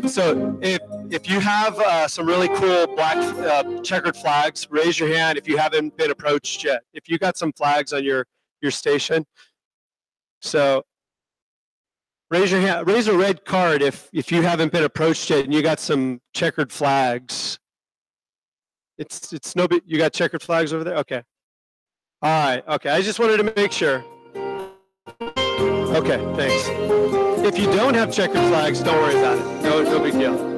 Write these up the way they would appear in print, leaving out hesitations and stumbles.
So if you have some really cool black checkered flags, raise your hand if you haven't been approached yet. If you got some flags on your station, so raise your hand. Raise a red card if you haven't been approached yet and you got some checkered flags. It's no big. You got checkered flags over there. Okay. All right. Okay. I just wanted to make sure. Okay. Thanks. If you don't have checkered flags, don't worry about it. No big deal.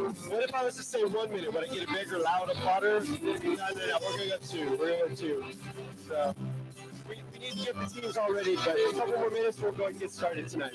What if I was to say 1 minute? Would I get a bigger, loud applauder? No, we're going to go 2. We're going to go 2. So we need to get the teams all ready, but a couple more minutes, we'll go and get started tonight.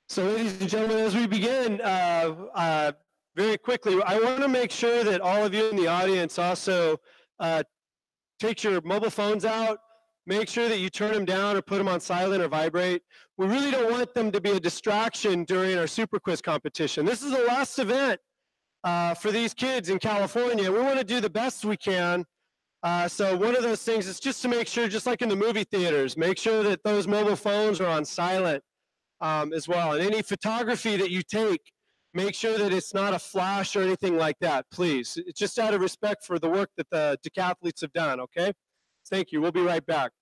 So, ladies and gentlemen, as we begin, very quickly, I want to make sure that all of you in the audience also take your mobile phones out. Make sure that you turn them down or put them on silent or vibrate. We really don't want them to be a distraction during our Super Quiz competition. This is the last event for these kids in California. We want to do the best we can. So one of those things is just to make sure, just like in the movie theaters, make sure that those mobile phones are on silent as well. And any photography that you take, make sure that it's not a flash or anything like that, please. It's just out of respect for the work that the decathletes have done, okay? Thank you. We'll be right back.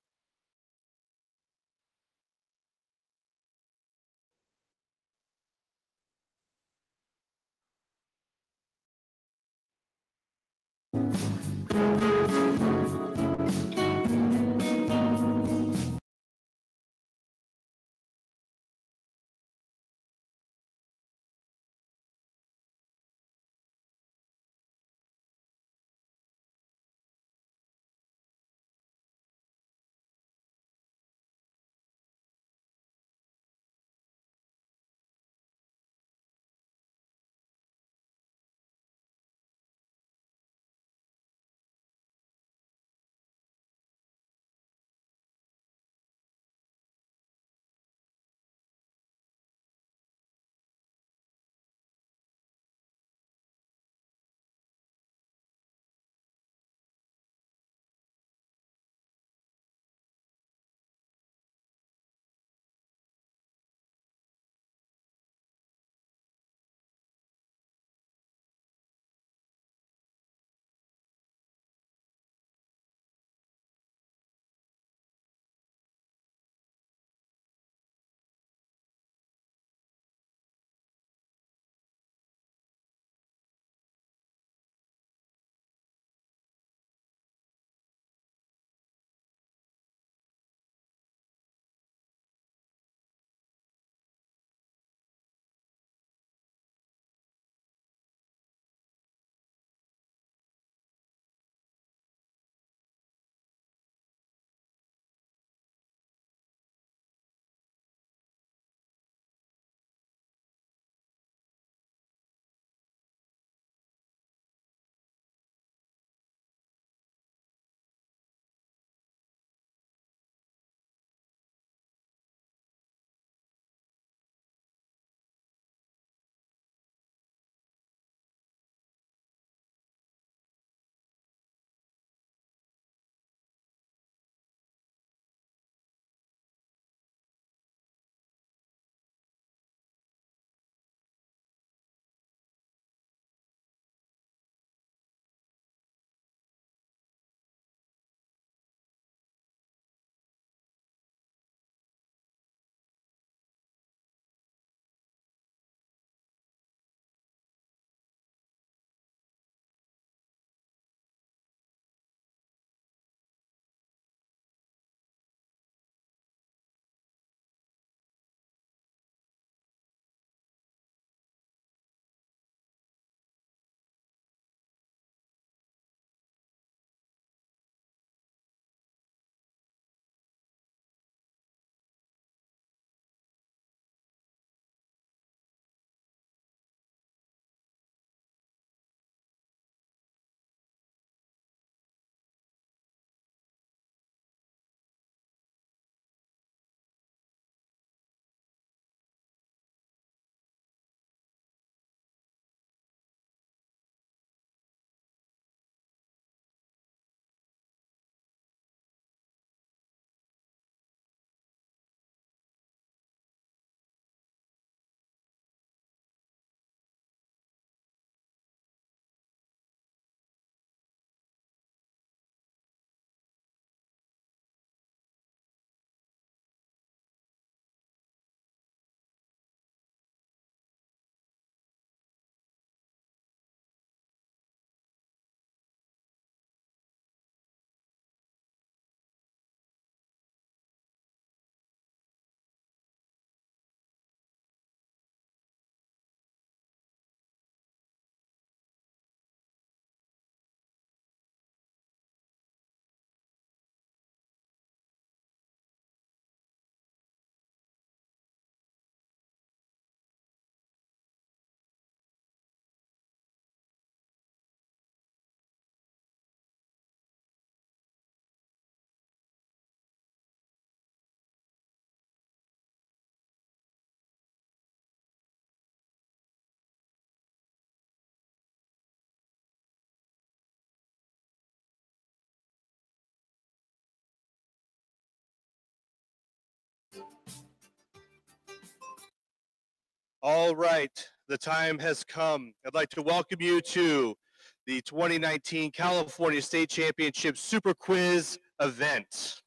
All right, the time has come. I'd like to welcome you to the 2019 California State Championship Super Quiz event.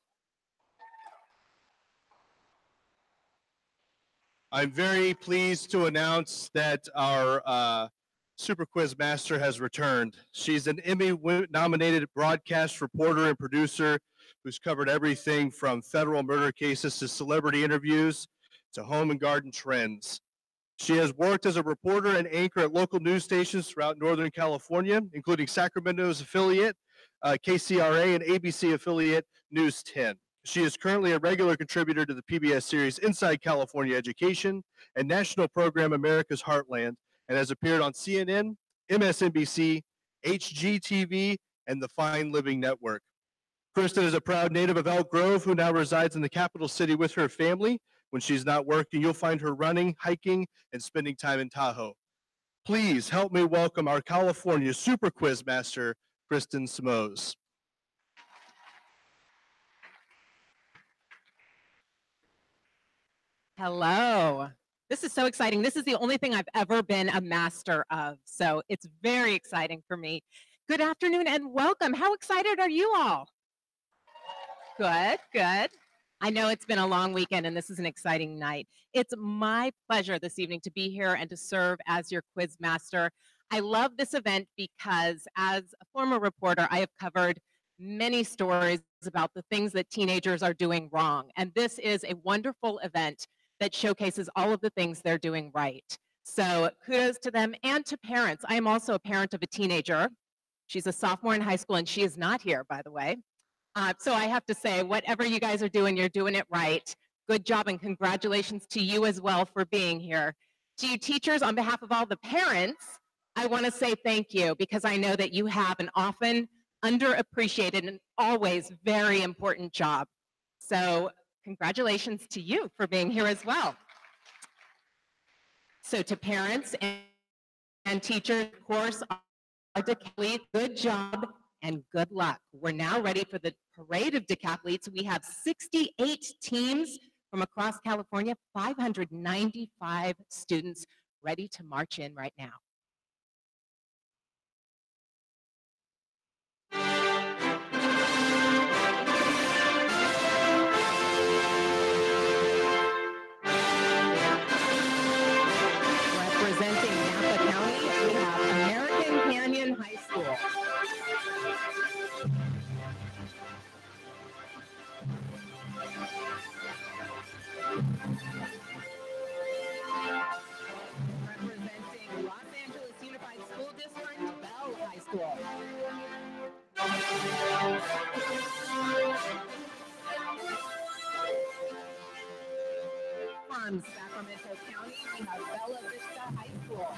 I'm very pleased to announce that our Super Quiz Master has returned. She's an Emmy-nominated broadcast reporter and producer who's covered everything from federal murder cases to celebrity interviews to home and garden trends. She has worked as a reporter and anchor at local news stations throughout Northern California, including Sacramento's affiliate, KCRA, and ABC affiliate News 10. She is currently a regular contributor to the PBS series Inside California Education and national program America's Heartland, and has appeared on CNN, MSNBC, HGTV, and the Fine Living Network. Kristen is a proud native of Elk Grove who now resides in the capital city with her family. When she's not working, you'll find her running, hiking, and spending time in Tahoe. Please help me welcome our California Super Quiz Master, Kristen Simoes. Hello. This is so exciting. This is the only thing I've ever been a master of, so it's very exciting for me. Good afternoon and welcome. How excited are you all? Good, good. I know it's been a long weekend and this is an exciting night. It's my pleasure this evening to be here and to serve as your quiz master. I love this event because as a former reporter, I have covered many stories about the things that teenagers are doing wrong. And this is a wonderful event that showcases all of the things they're doing right. So kudos to them and to parents. I am also a parent of a teenager. She's a sophomore in high school and she is not here, by the way. So I have to say, whatever you guys are doing, you're doing it right. Good job and congratulations to you as well for being here. To you teachers, on behalf of all the parents, I want to say thank you because I know that you have an often underappreciated and always very important job. So congratulations to you for being here as well. So to parents and teachers, of course, our decathletes, good job and good luck. We're now ready for the parade of decathletes. We have 68 teams from across California, 595 students ready to march in right now. Representing Napa County, we have American Canyon High School. Representing Los Angeles Unified School District, Bell High School. From Sacramento County, we have Bella Vista High School.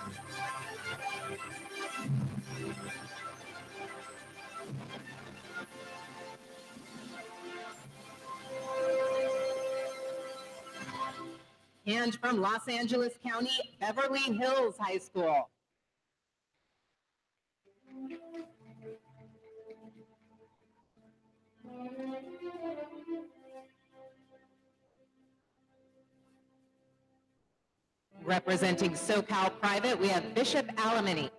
And from Los Angeles County, Beverly Hills High School. Representing SoCal Private, we have Bishop Alemany.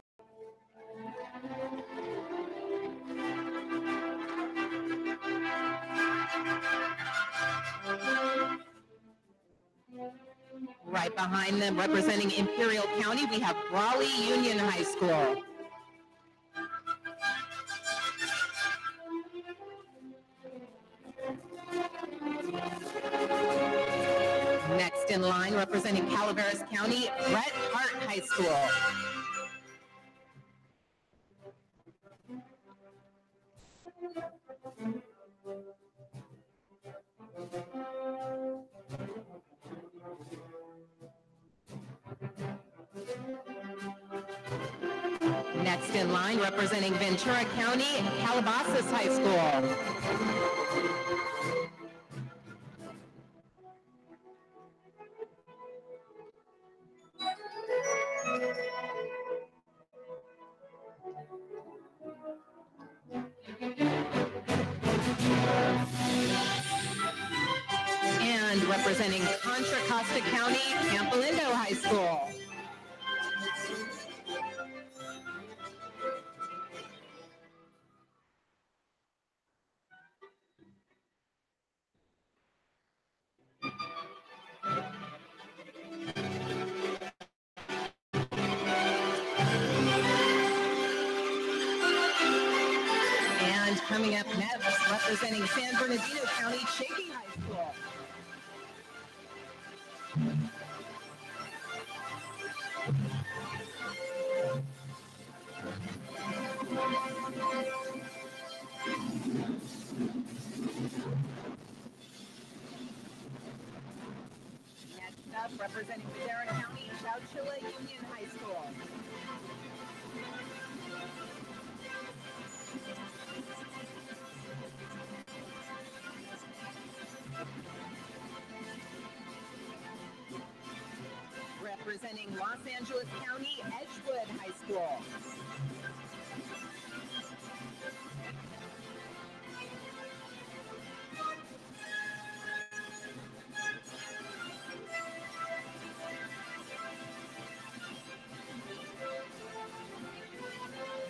Right behind them, representing Imperial County, we have Raleigh Union High School. Next in line, representing Calaveras County, Bret Harte High School. Next in line, representing Ventura County, Calabasas High School. representing Contra Costa County, Campolindo High School. And coming up next, representing San Bernardino County, Chaffey High School. Next up, representing Madera County, Chowchilla Union High School. Representing Los Angeles County, Edgewood High School.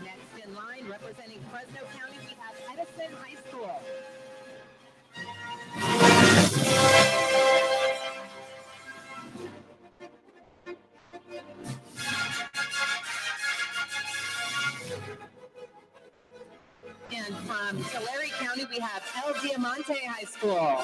Next in line, representing Fresno County, we have Edison High School. And from Tulare County, we have El Diamante High School.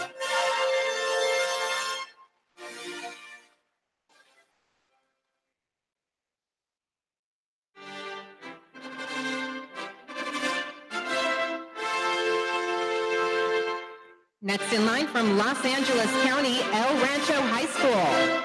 Next in line from Los Angeles County, El Rancho High School.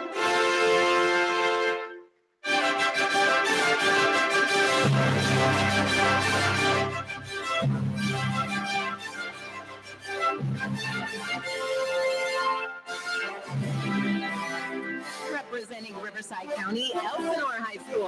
Representing Riverside County, Elsinore High School.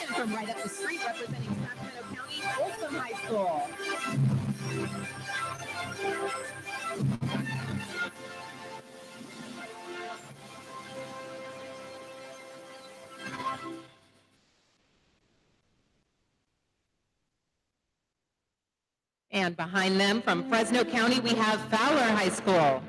And from right up the street, representing Sacramento County, Folsom High School. And behind them, from Fresno County, we have Fowler High School.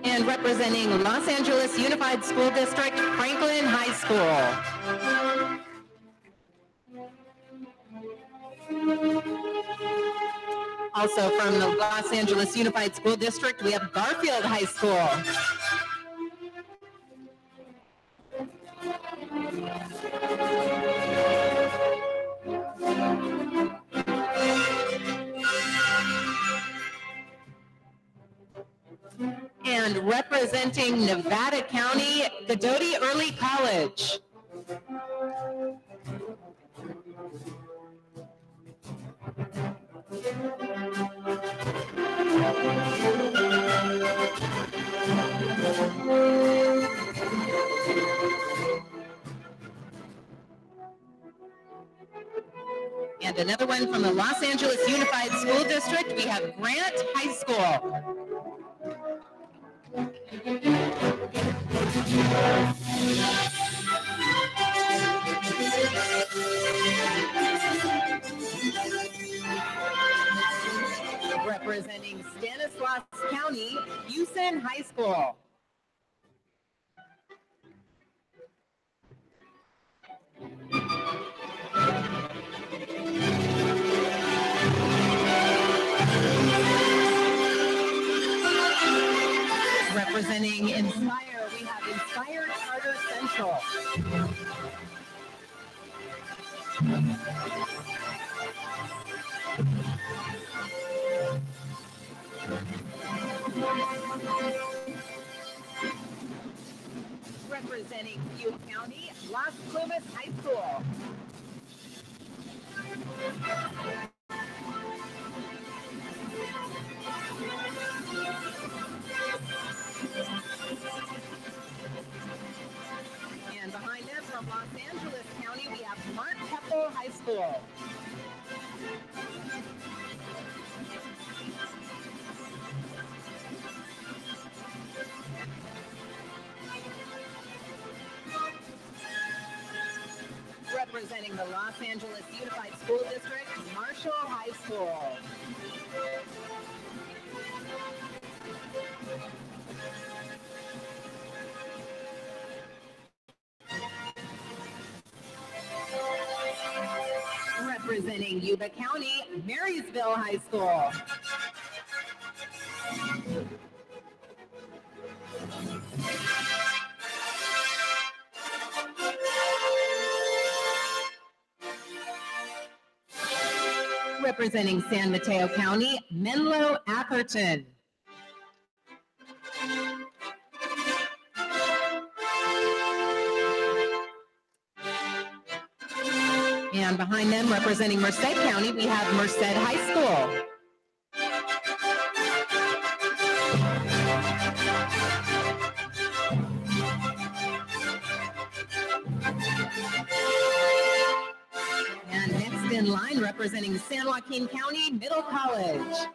And representing Los Angeles Unified School District, Franklin High School. Also from the Los Angeles Unified School District, we have Garfield High School. And representing Nevada County, Godoti Early College. And another one from the Los Angeles Unified School District, we have Grant High School. Representing Stanislaus County, Houston High School. Representing Inspire, we have Inspire Charter Central. Representing Butte County, Las Plumas High School. And behind them from Los Angeles County, we have Mark Keppel High School. Representing the Los Angeles Unified School District, Marshall High School. Representing Yuba County, Marysville High School. Representing San Mateo County, Menlo Atherton. And behind them, representing Merced County, we have Merced High School. And next in line, representing San Joaquin County, Middle College.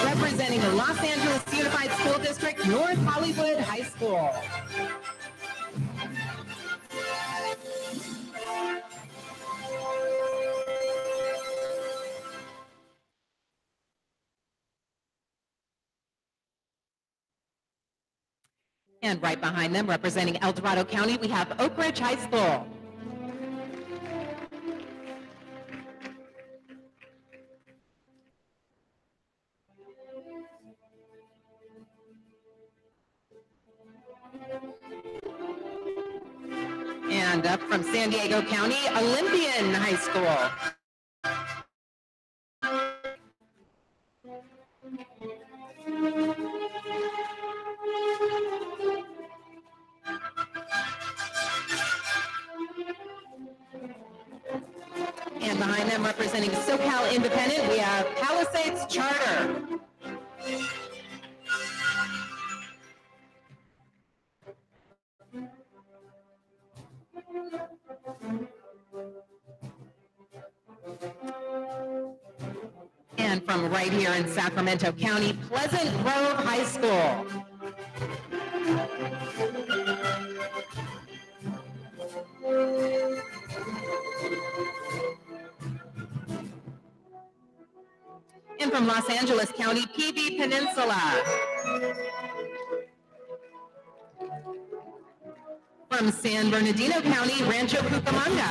Representing the Los Angeles Unified School District, North Hollywood High School. And right behind them, representing El Dorado County, we have Oak Ridge High School. And up from San Diego County, Olympian High School. And behind them, representing SoCal Independent, we have Palisades Charter. And from right here in Sacramento County, Pleasant Grove High School. And from Los Angeles County, PV Peninsula. From San Bernardino County, Rancho Cucamonga.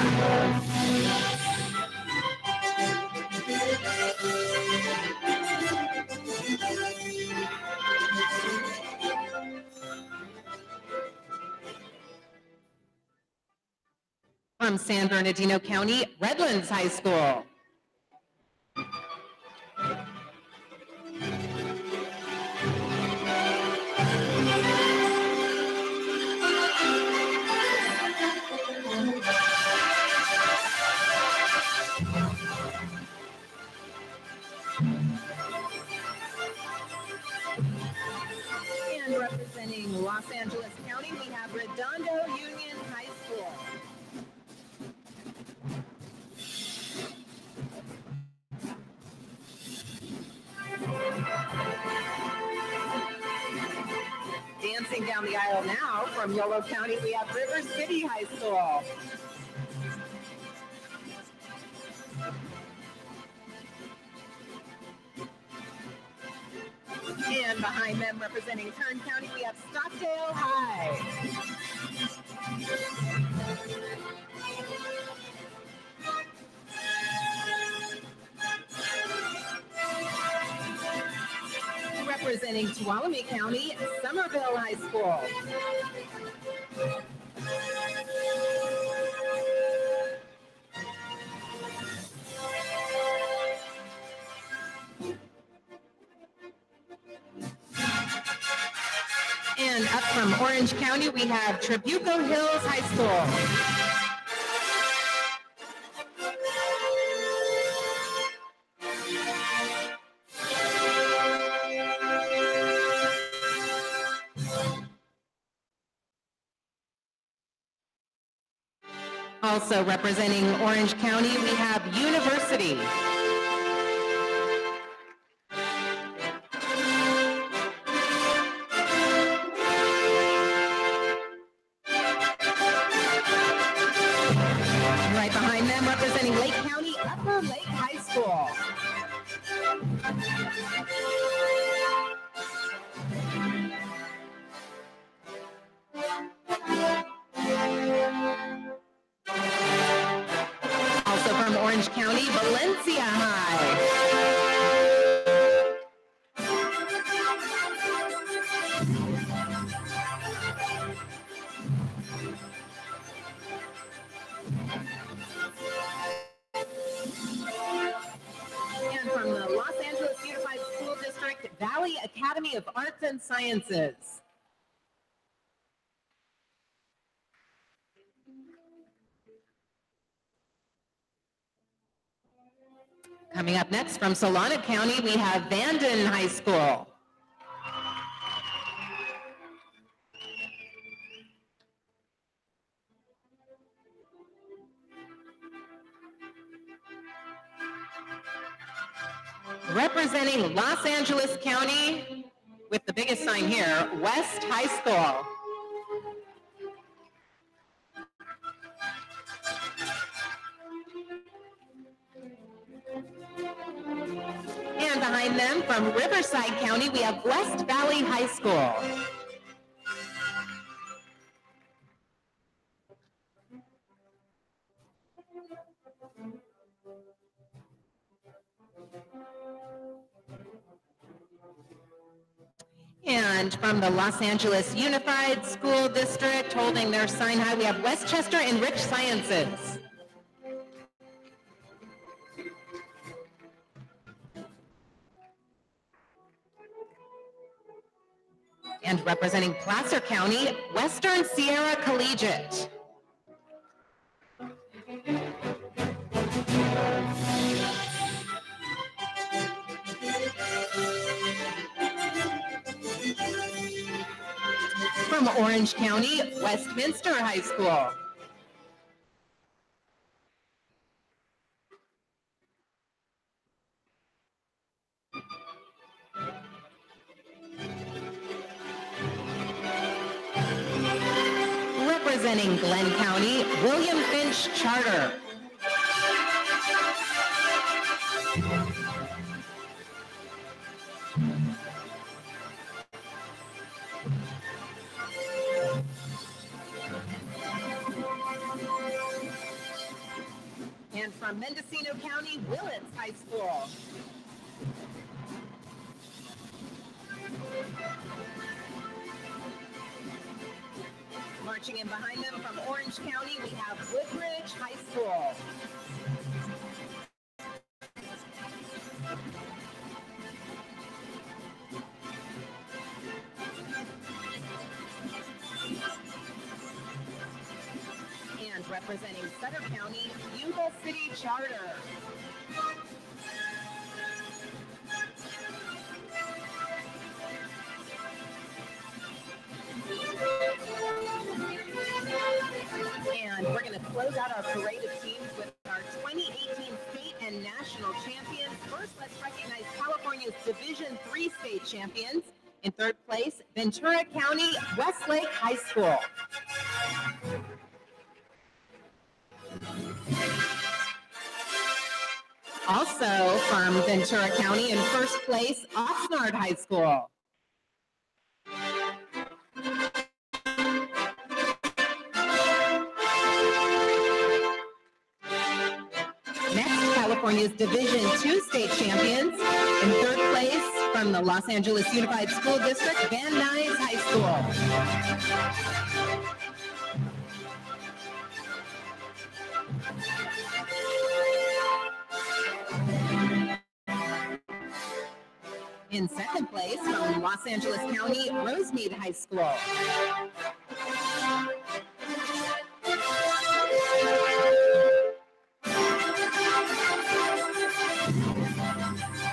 From San Bernardino County, Redlands High School. And representing Los Angeles County, we have Redondo Union High School. Dancing down the aisle now from Yolo County, we have River City High School. And behind them, representing Kern County, we have Stockdale High. Representing Tuolumne County, Somerville High School. From Orange County, we have Trabuco Hills High School. Also representing Orange County, we have University. Right behind them, representing Lake County, Upper Lake High School. Also from Orange County, Valencia High. And from the Los Angeles Unified School District, Valley Academy of Arts and Sciences. Coming up next from Solana County, we have Vanden High School. Representing Los Angeles County, with the biggest sign here, West High School. And behind them, from Riverside County, we have West Valley High School. And from the Los Angeles Unified School District, holding their sign high, we have Westchester Enriched Sciences. And representing Placer County, Western Sierra Collegiate. From Orange County, Westminster High School. Representing Glenn County, William Finch Charter. And from Mendocino County, Willits High School. Marching in behind them from Orange County, we have Woodbridge High School. And representing Sutter County, Yuba City Charter. And we're going to close out our parade of teams with our 2018 state and national champions. First, let's recognize California's Division III state champions. In third place, Ventura County Westlake High School. Also from Ventura County, in first place, Oxnard High School. Next, California's Division II state champions. In third place, from the Los Angeles Unified School District, Van Nuys High School. In second place from Los Angeles County, Rosemead High School.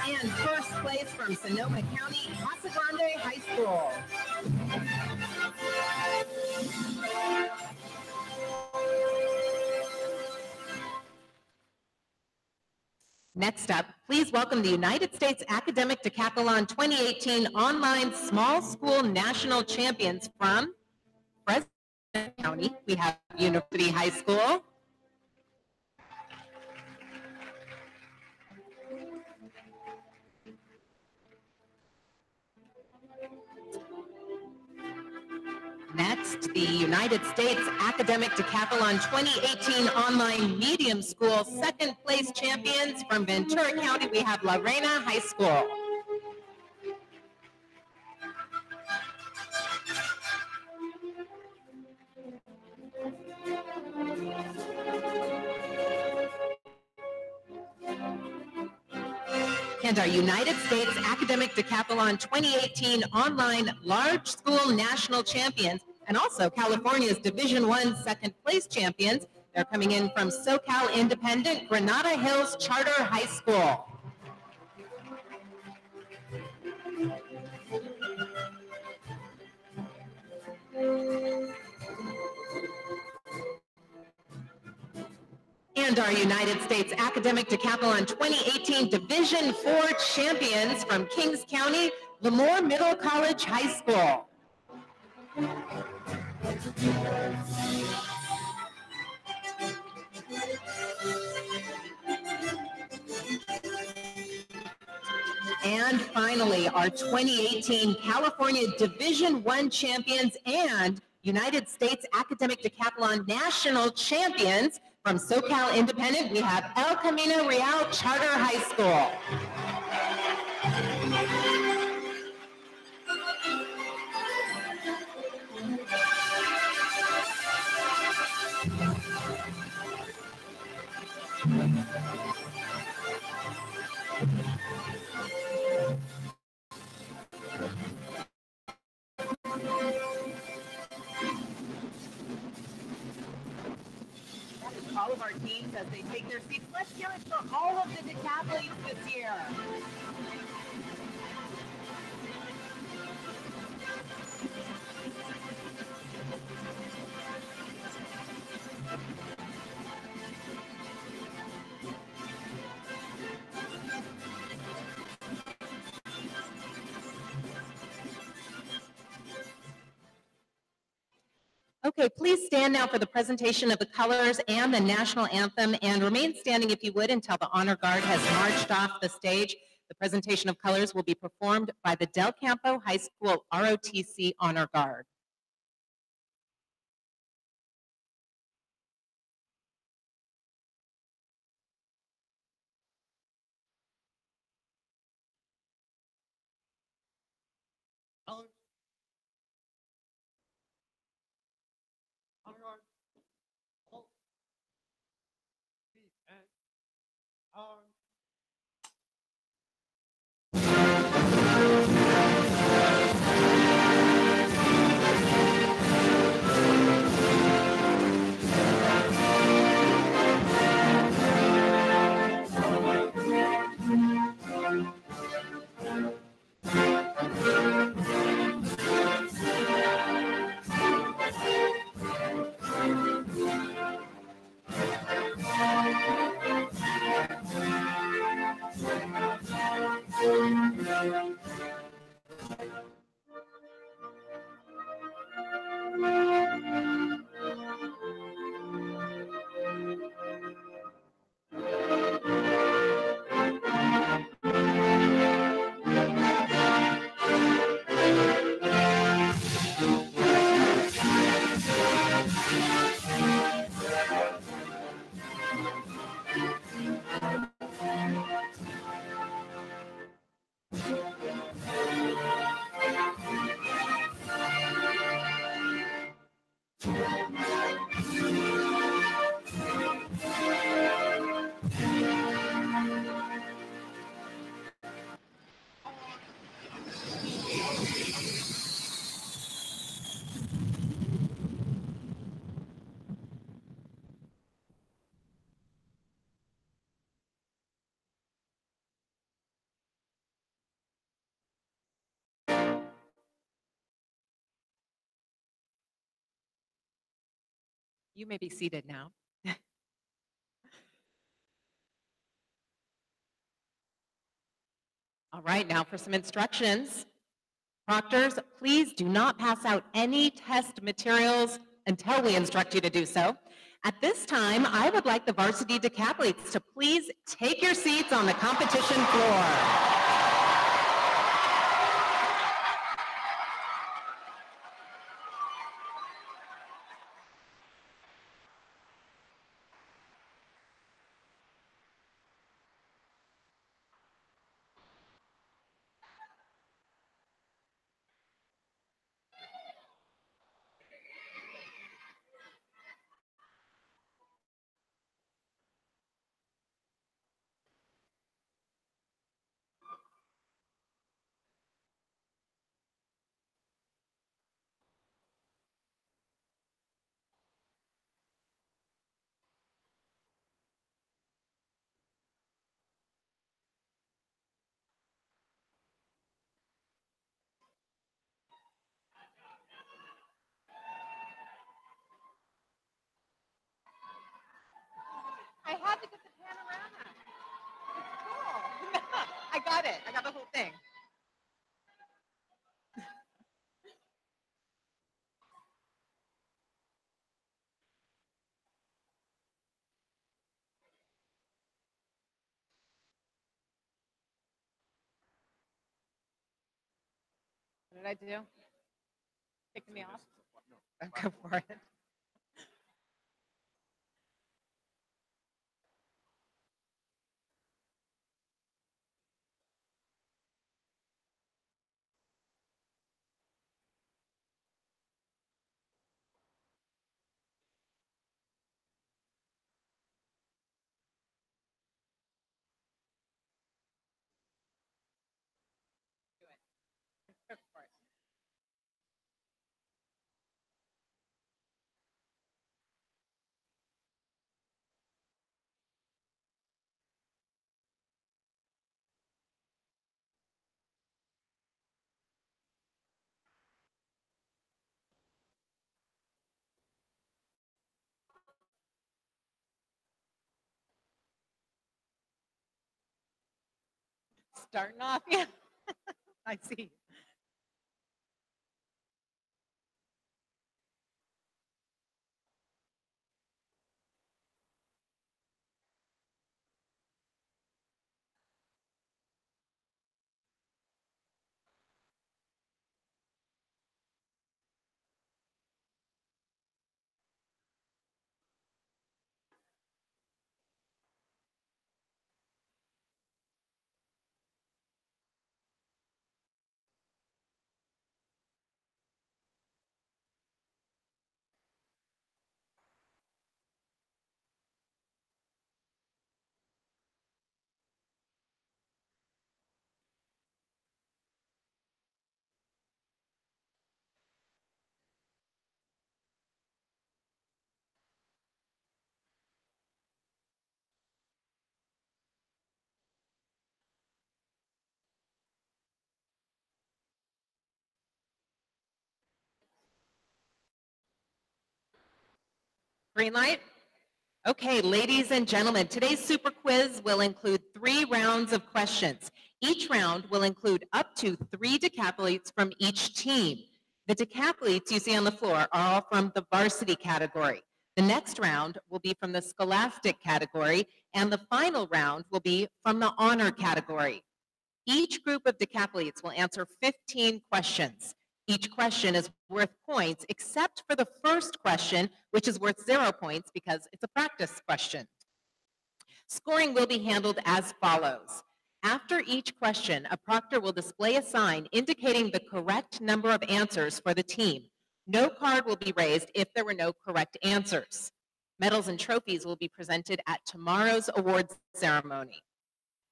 And first place from Sonoma County, Casa Grande High School. Next up, please welcome the United States Academic Decathlon 2018 Online Small School National Champions from Fresno County. We have University High School. Next, the United States Academic Decathlon 2018 Online Medium School second place champions from Ventura County. We have La Reina High School. And our United States Academic Decathlon 2018 Online Large School National Champions, and also California's Division I second place champions. They're coming in from SoCal Independent Granada Hills Charter High School. And our United States Academic Decathlon 2018 Division IV champions from Kings County, Lemoore Middle College High School. And finally, our 2018 California Division I champions and United States Academic Decathlon National champions from SoCal Independent. We have El Camino Real Charter High School. All of our teams as they take their seats. Let's hear it for all of the decathletes this year. Okay, please stand now for the presentation of the colors and the national anthem, and remain standing if you would until the honor guard has marched off the stage. The presentation of colors will be performed by the Del Campo High School ROTC Honor Guard. Honor guard. Halt. Feet and arms. You may be seated now. All right, now for some instructions. Proctors, please do not pass out any test materials until we instruct you to do so. At this time, I would like the varsity decathletes to please take your seats on the competition floor. I had to get the panorama. It's cool. I got it. I got the whole thing. What did I do? Kick me off? Go for it. Go for it. Starting off, yeah. I see. Green light? Okay, ladies and gentlemen, today's super quiz will include 3 rounds of questions. Each round will include up to 3 decathletes from each team. The decathletes you see on the floor are all from the varsity category. The next round will be from the scholastic category, and the final round will be from the honor category. Each group of decathletes will answer 15 questions. Each question is worth points, except for the first question, which is worth 0 points because it's a practice question. Scoring will be handled as follows. After each question, a proctor will display a sign indicating the correct number of answers for the team. No card will be raised if there were no correct answers. Medals and trophies will be presented at tomorrow's awards ceremony.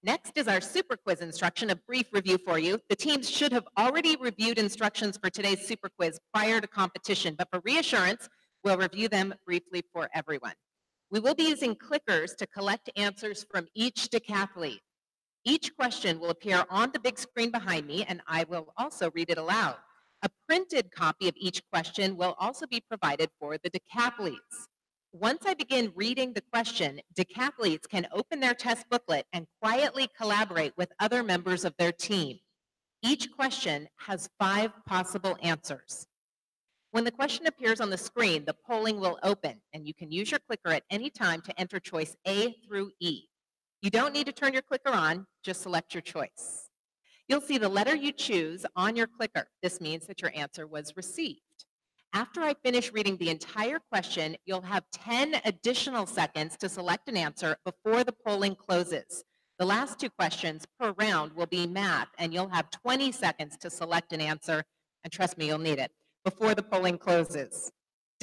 Next is our super quiz instruction, a brief review for you. The teams should have already reviewed instructions for today's super quiz prior to competition, but for reassurance, we'll review them briefly for everyone. We will be using clickers to collect answers from each decathlete. Each question will appear on the big screen behind me, and I will also read it aloud. A printed copy of each question will also be provided for the decathletes. Once I begin reading the question, decathletes can open their test booklet and quietly collaborate with other members of their team. Each question has 5 possible answers. When the question appears on the screen, the polling will open, and you can use your clicker at any time to enter choice A through E. You don't need to turn your clicker on, just select your choice. You'll see the letter you choose on your clicker. This means that your answer was received. After I finish reading the entire question, you'll have 10 additional seconds to select an answer before the polling closes. The last 2 questions per round will be math, and you'll have 20 seconds to select an answer, and trust me, you'll need it, before the polling closes.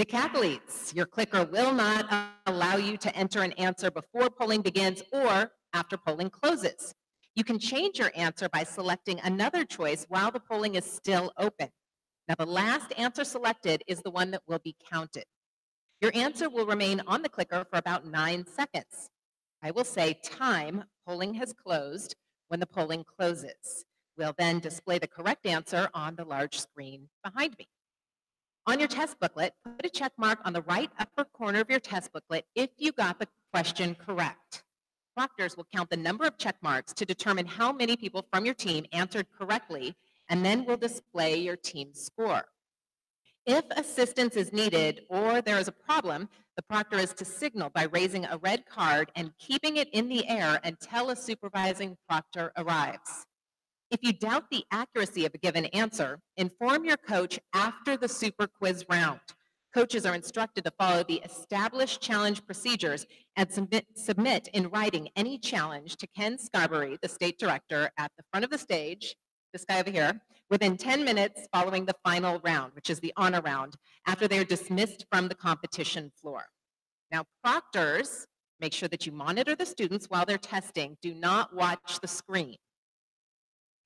Decathletes, your clicker will not allow you to enter an answer before polling begins or after polling closes. You can change your answer by selecting another choice while the polling is still open. Now, the last answer selected is the one that will be counted. Your answer will remain on the clicker for about 9 seconds. I will say time, polling has closed, when the polling closes. We'll then display the correct answer on the large screen behind me. On your test booklet, put a check mark on the right upper corner of your test booklet if you got the question correct. Proctors will count the number of check marks to determine how many people from your team answered correctly, and then will display your team's score. If assistance is needed or there is a problem, the proctor is to signal by raising a red card and keeping it in the air until a supervising proctor arrives. If you doubt the accuracy of a given answer, inform your coach after the super quiz round. Coaches are instructed to follow the established challenge procedures and submit in writing any challenge to Ken Scarberry, the state director, at the front of the stage, this guy over here, within 10 minutes following the final round, which is the honor round, after they're dismissed from the competition floor. Now, proctors, make sure that you monitor the students while they're testing. Do not watch the screen.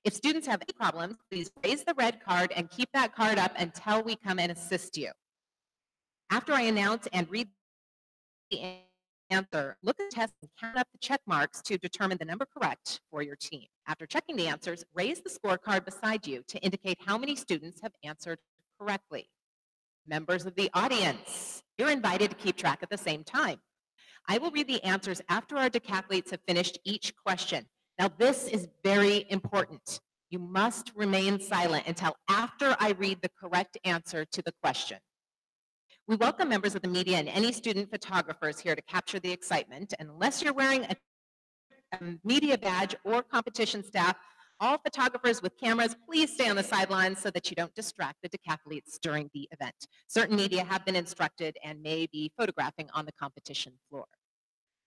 If students have any problems, please raise the red card and keep that card up until we come and assist you. After I announce and read the answer, look at the test and count up the check marks to determine the number correct for your team. After checking the answers, raise the scorecard beside you to indicate how many students have answered correctly. Members of the audience, you're invited to keep track at the same time. I will read the answers after our decathletes have finished each question. Now, this is very important. You must remain silent until after I read the correct answer to the question. We welcome members of the media and any student photographers here to capture the excitement. And unless you're wearing a media badge or competition staff, all photographers with cameras, please stay on the sidelines so that you don't distract the decathletes during the event. Certain media have been instructed and may be photographing on the competition floor.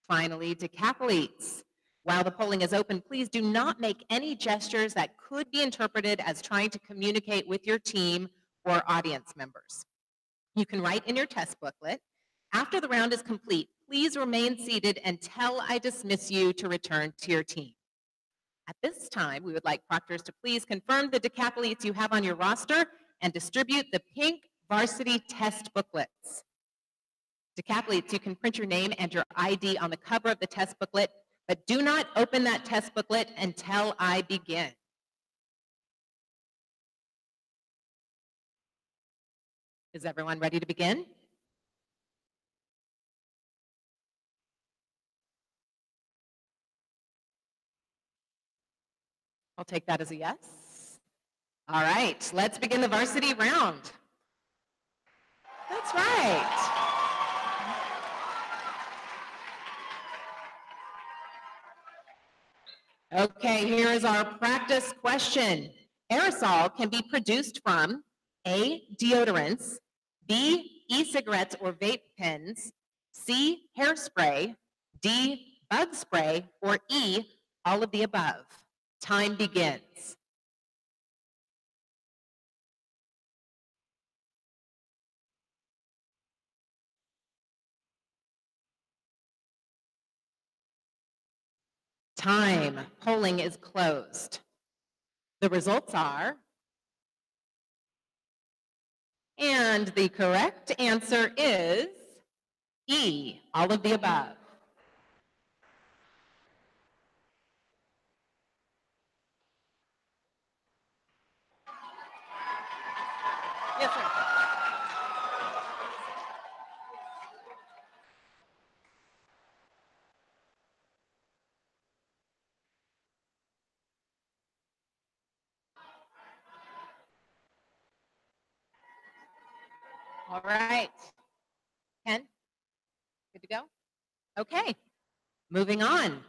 Finally, decathletes, while the polling is open, please do not make any gestures that could be interpreted as trying to communicate with your team or audience members. You can write in your test booklet. After the round is complete, please remain seated until I dismiss you to return to your team. At this time, we would like proctors to please confirm the decathletes you have on your roster and distribute the pink Varsity test booklets. Decathletes, you can print your name and your ID on the cover of the test booklet, but do not open that test booklet until I begin. Is everyone ready to begin? I'll take that as a yes. All right, let's begin the varsity round. That's right. Okay, here is our practice question. Aerosol can be produced from A, deodorants, B, e-cigarettes or vape pens, C, hairspray, D, bug spray, or E, all of the above. Time begins. Time. Polling is closed. The results are, and the correct answer is E, all of the above. Yes, sir. All right. Ken, good to go? Okay, moving on.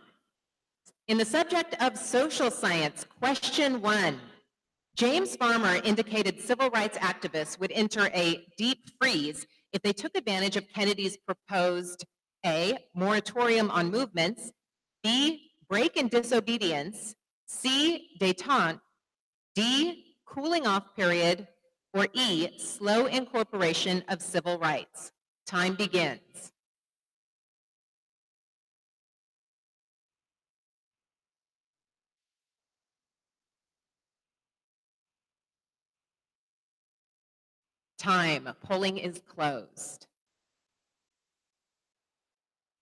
In the subject of social science, question 1. James Farmer indicated civil rights activists would enter a deep freeze if they took advantage of Kennedy's proposed A, moratorium on movements, B, break in disobedience, C, détente, D, cooling off period, or E, slow incorporation of civil rights. Time begins. Time. Polling is closed.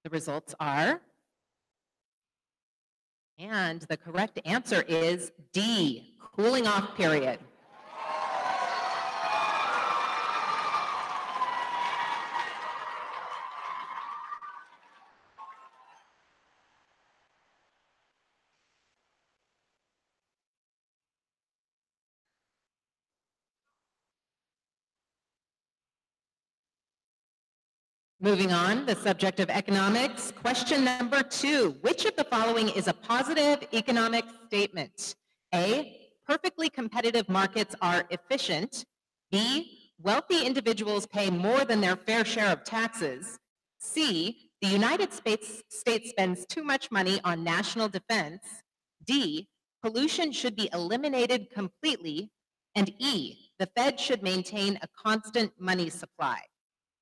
The results are, and the correct answer is D, cooling off period. Moving on, the subject of economics. Question number 2. Which of the following is a positive economic statement? A, perfectly competitive markets are efficient. B, wealthy individuals pay more than their fair share of taxes. C, the United States spends too much money on national defense. D, pollution should be eliminated completely. And E, the Fed should maintain a constant money supply.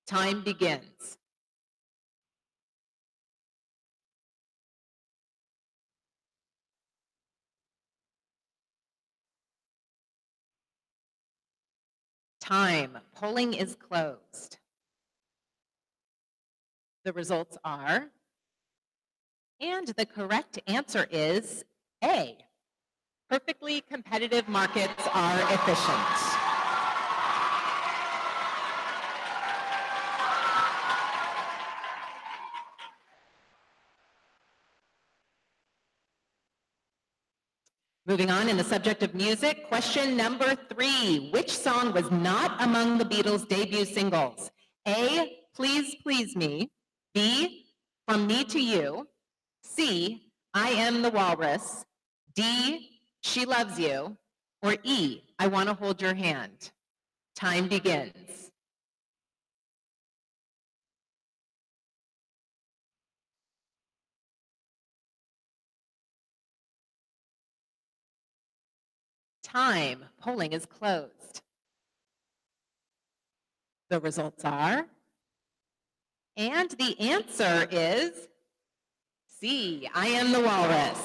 Time begins. Time. Polling is closed. The results are, and the correct answer is A. Perfectly competitive markets are efficient. Moving on, in the subject of music, question number 3. Which song was not among the Beatles' debut singles? A, Please Please Me. B, From Me to You. C, I Am the Walrus. D, She Loves You. Or E, I Want to Hold Your Hand. Time begins. Time. Polling is closed. The results are, and the answer is C, I Am the Walrus.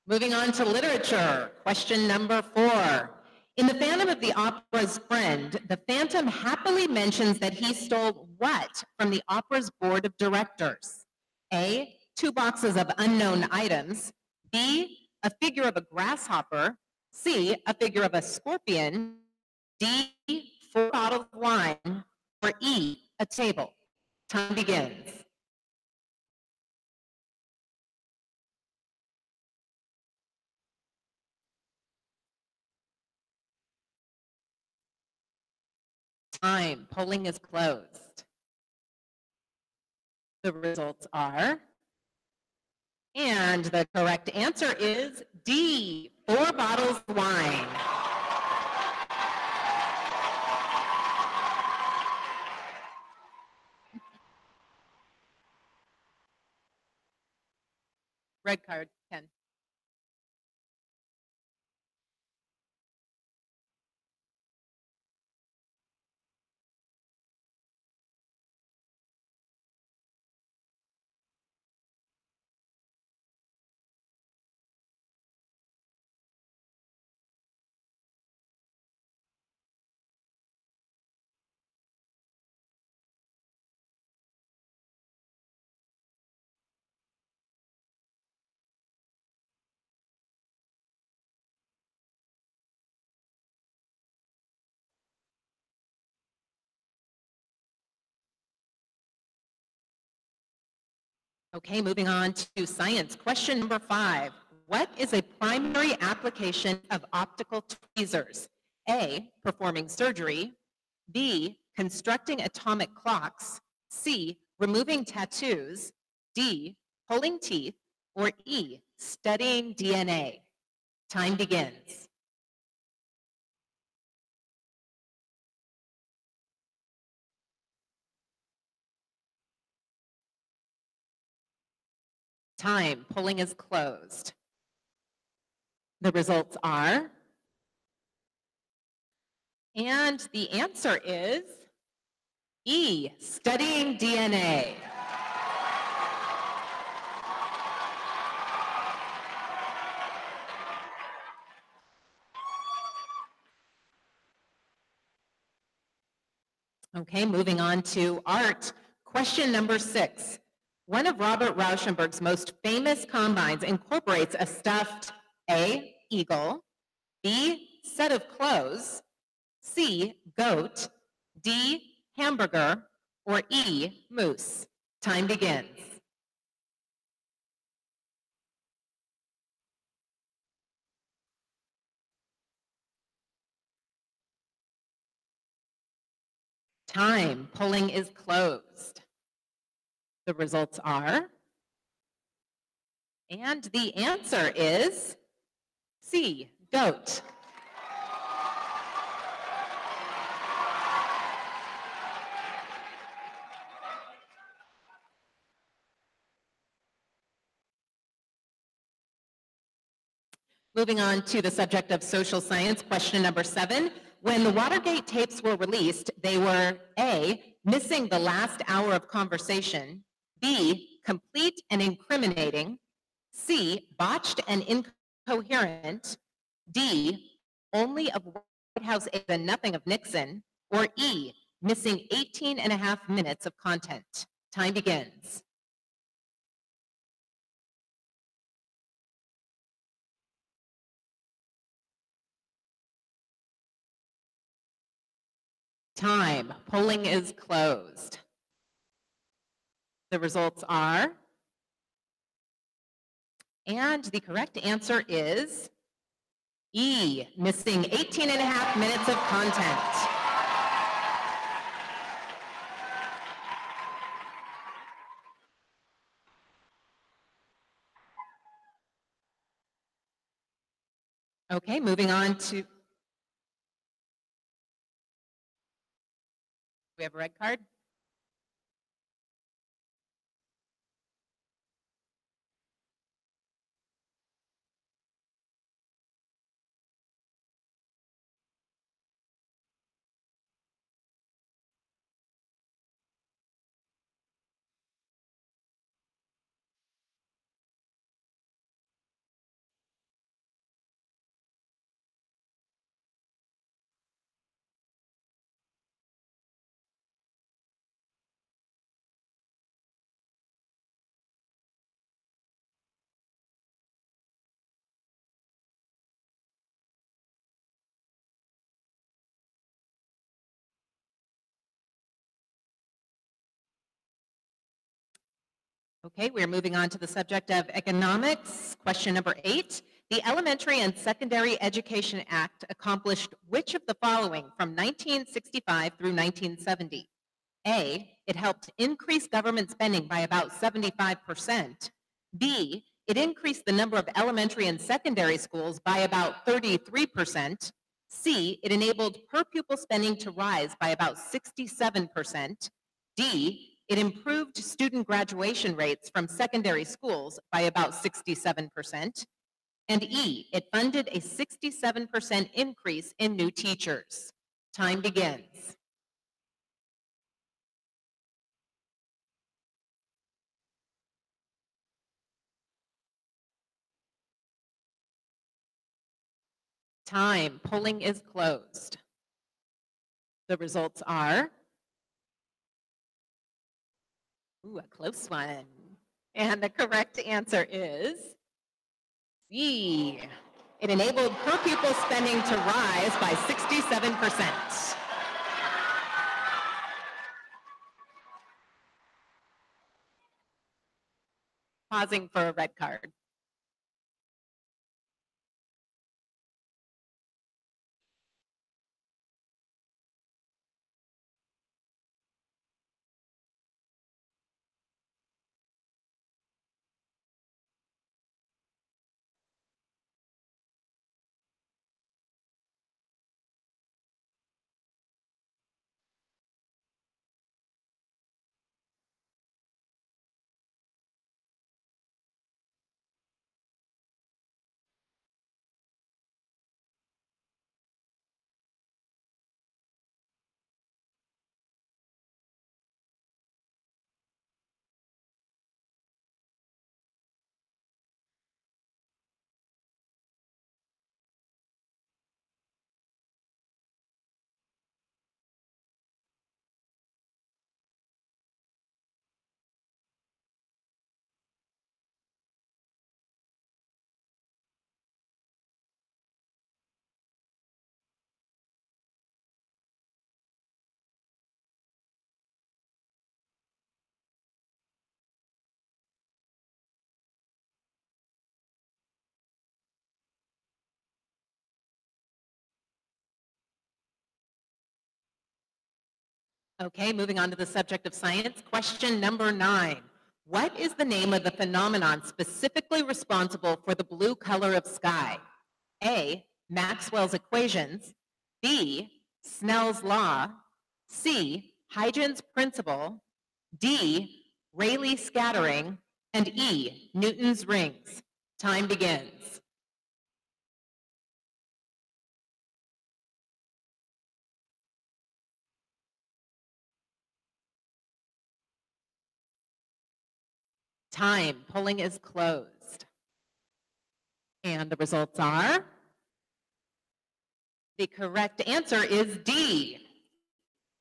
Moving on to literature, question number 4. In The Phantom of the Opera's Friend, the Phantom happily mentions that he stole what from the opera's board of directors? A, 2 boxes of unknown items. B, a figure of a grasshopper. C, a figure of a scorpion. D, 4 bottles of wine. Or E, a table. Time begins. Time. Polling is closed. The results are, and the correct answer is D, 4 bottles of wine. Red card, Ken. Okay, moving on to science. Question number 5. What is a primary application of optical tweezers? A, performing surgery. B, constructing atomic clocks. C, removing tattoos. D, pulling teeth. Or E, studying DNA. Time begins. Time. Polling is closed. The results are, and the answer is E, studying DNA. Okay, moving on to art. Question number 6. One of Robert Rauschenberg's most famous combines incorporates a stuffed A, eagle, B, set of clothes, C, goat, D, hamburger, or E, moose. Time begins. Time. Polling is closed. The results are, and the answer is C, goat. Moving on to the subject of social science, question number 7. When the Watergate tapes were released, they were A, missing the last hour of conversation, B, complete and incriminating, C, botched and incoherent, D, only of White House aides and nothing of Nixon, or E, missing 18 and a half minutes of content. Time begins. Time. Polling is closed. The results are, and the correct answer is E, missing 18 and a half minutes of content. Okay, moving on to, we have a red card? Okay, we're moving on to the subject of economics. Question number 8. The Elementary and Secondary Education Act accomplished which of the following from 1965 through 1970? A, it helped increase government spending by about 75%. B, it increased the number of elementary and secondary schools by about 33%. C, it enabled per pupil spending to rise by about 67%. D, it improved student graduation rates from secondary schools by about 67%. And E, it funded a 67% increase in new teachers. Time begins. Time. Polling is closed. The results are, ooh, a close one. And the correct answer is C. It enabled per pupil spending to rise by 67%. pausing for a red card. Okay, moving on to the subject of science. Question number 9. What is the name of the phenomenon specifically responsible for the blue color of sky? A, Maxwell's equations. B, Snell's law. C, Huygens principle. D, Rayleigh scattering. And E, Newton's rings. Time begins. Time. Polling is closed. And the results are? The correct answer is D,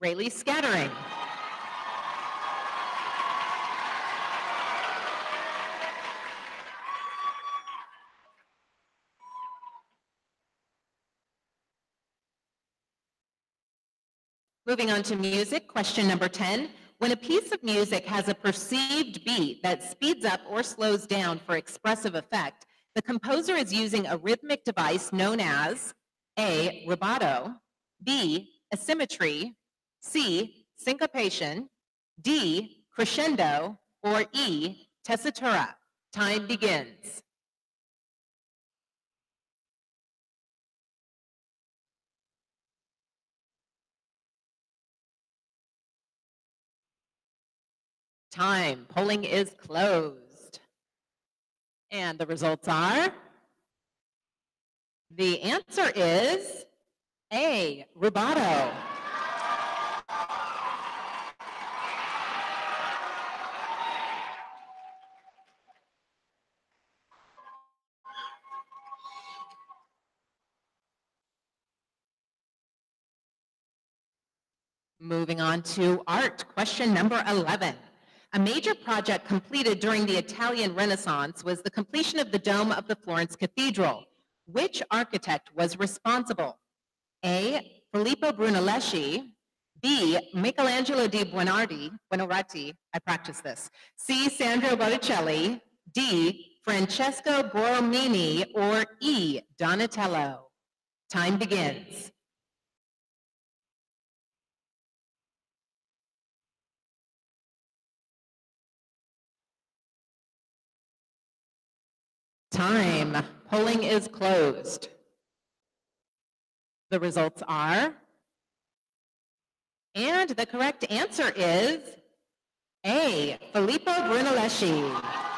Rayleigh scattering. Moving on to music, question number 10. When a piece of music has a perceived beat that speeds up or slows down for expressive effect, the composer is using a rhythmic device known as A, rubato, B, asymmetry, C, syncopation, D, crescendo, or E, tessitura. Time begins. Time. Polling is closed. And the results are? The answer is A, rubato. Moving on to art, question number 11. A major project completed during the Italian Renaissance was the completion of the dome of the Florence Cathedral. Which architect was responsible? A, Filippo Brunelleschi, B, Michelangelo di Buonarroti, I practiced this, C, Sandro Botticelli, D, Francesco Borromini, or E, Donatello. Time begins. Time. Polling is closed. The results are? And the correct answer is A, Filippo Brunelleschi.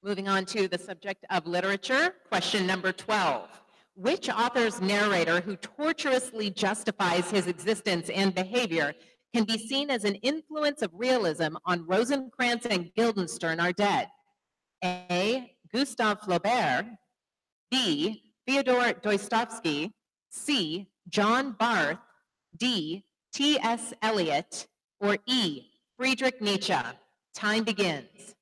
Moving on to the subject of literature, question number 12. Which author's narrator who tortuously justifies his existence and behavior can be seen as an influence of realism on Rosencrantz and Guildenstern are dead? A. Gustave Flaubert. B. Fyodor Dostoevsky. C. John Barth. D. T.S. Eliot. Or E. Friedrich Nietzsche. Time begins.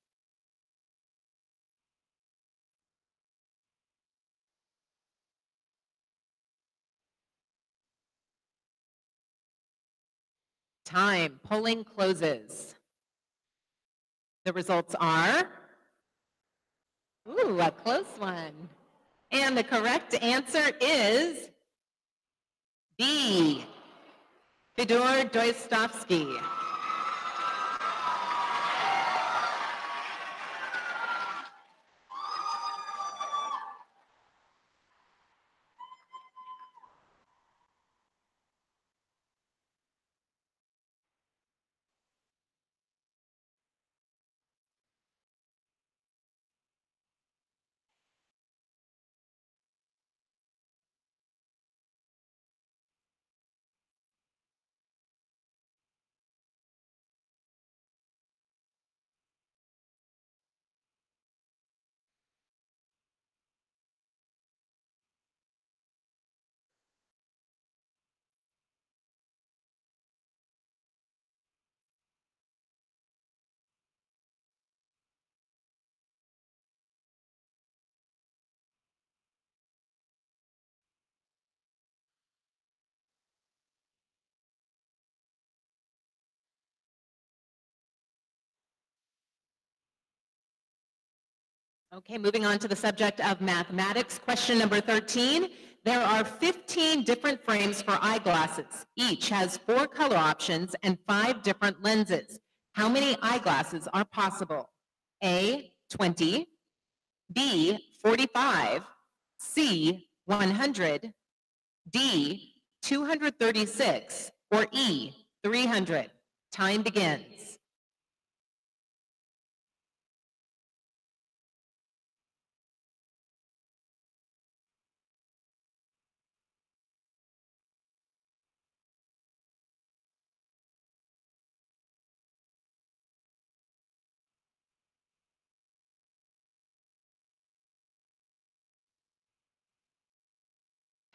Time. Polling closes. The results are, ooh, a close one. And the correct answer is B. Fyodor Dostoevsky. Okay, moving on to the subject of mathematics. Question number 13. There are 15 different frames for eyeglasses. Each has 4 color options and 5 different lenses. How many eyeglasses are possible? A, 20, B, 45, C, 100, D, 236, or E, 300. Time begins.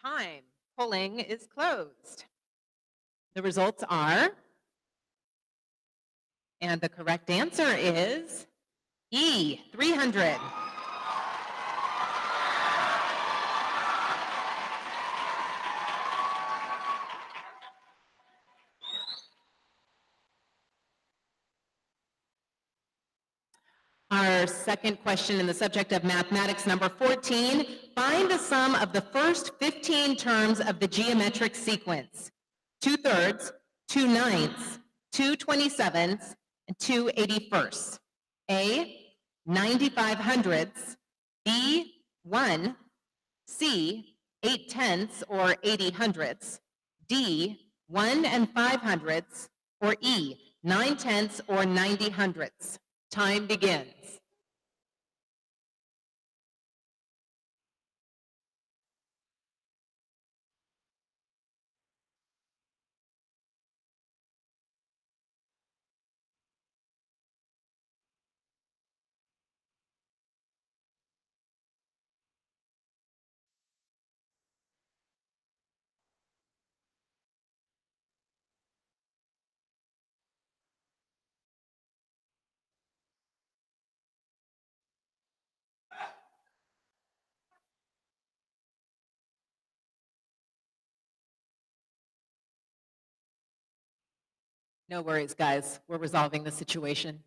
Time. Polling is closed. The results are, and the correct answer is E, 300. Our second question in the subject of mathematics, number 14. Find the sum of the first 15 terms of the geometric sequence. 2/3, 2/9, 2/27, and 2/81. A, 9500ths, B, 1, C, 8/10 or 80/100ths, D, 1 and 500ths, or E, 9/10 or 90/100ths. Time begins. No worries, guys. We're resolving the situation.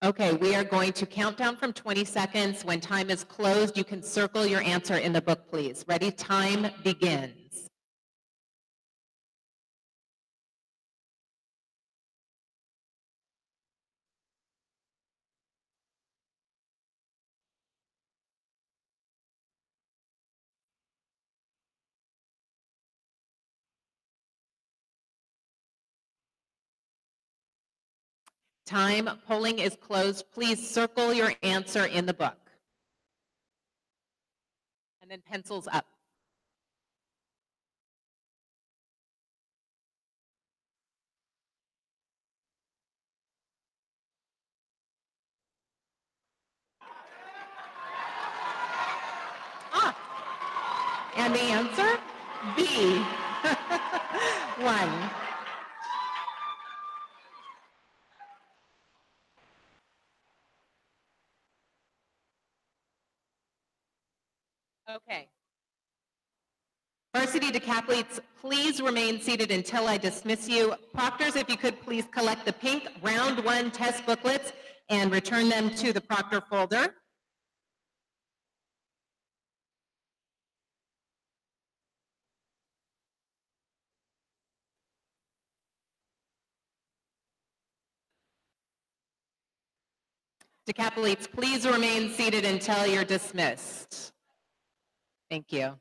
Okay, we are going to count down from 20 seconds. When time is closed, you can circle your answer in the book, please. Ready? Time begins. Time polling is closed. Please circle your answer in the book. And then pencils up. And the answer? B. 1. Okay. Varsity decathletes, please remain seated until I dismiss you. Proctors, if you could please collect the pink round 1 test booklets and return them to the proctor folder. Decathletes, please remain seated until you're dismissed. Thank you.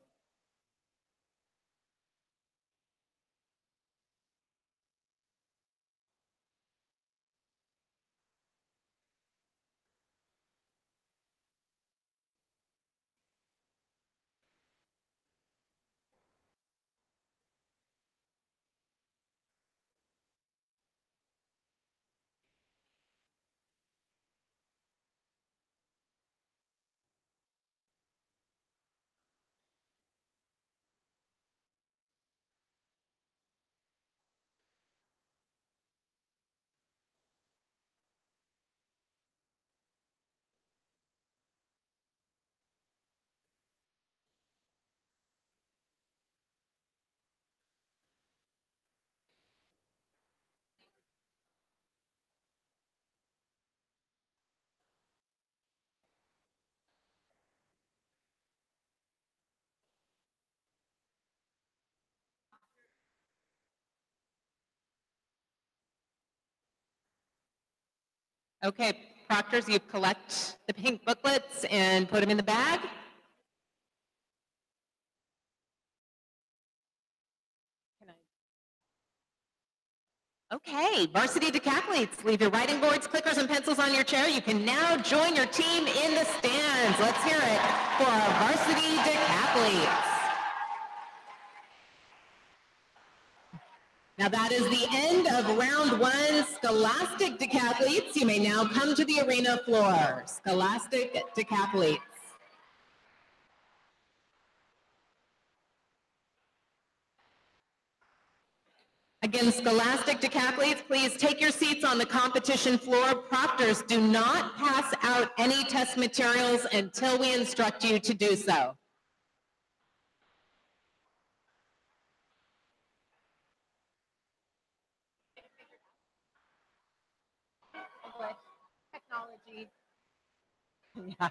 Okay, proctors, you collect the pink booklets and put them in the bag. Okay, varsity decathletes, leave your writing boards, clickers, and pencils on your chair. You can now join your team in the stands. Let's hear it for our varsity decathletes. Now that is the end of round 1. Scholastic decathletes, you may now come to the arena floor. Scholastic decathletes. Again, Scholastic decathletes, please take your seats on the competition floor. Proctors, do not pass out any test materials until we instruct you to do so. Technology. Yeah.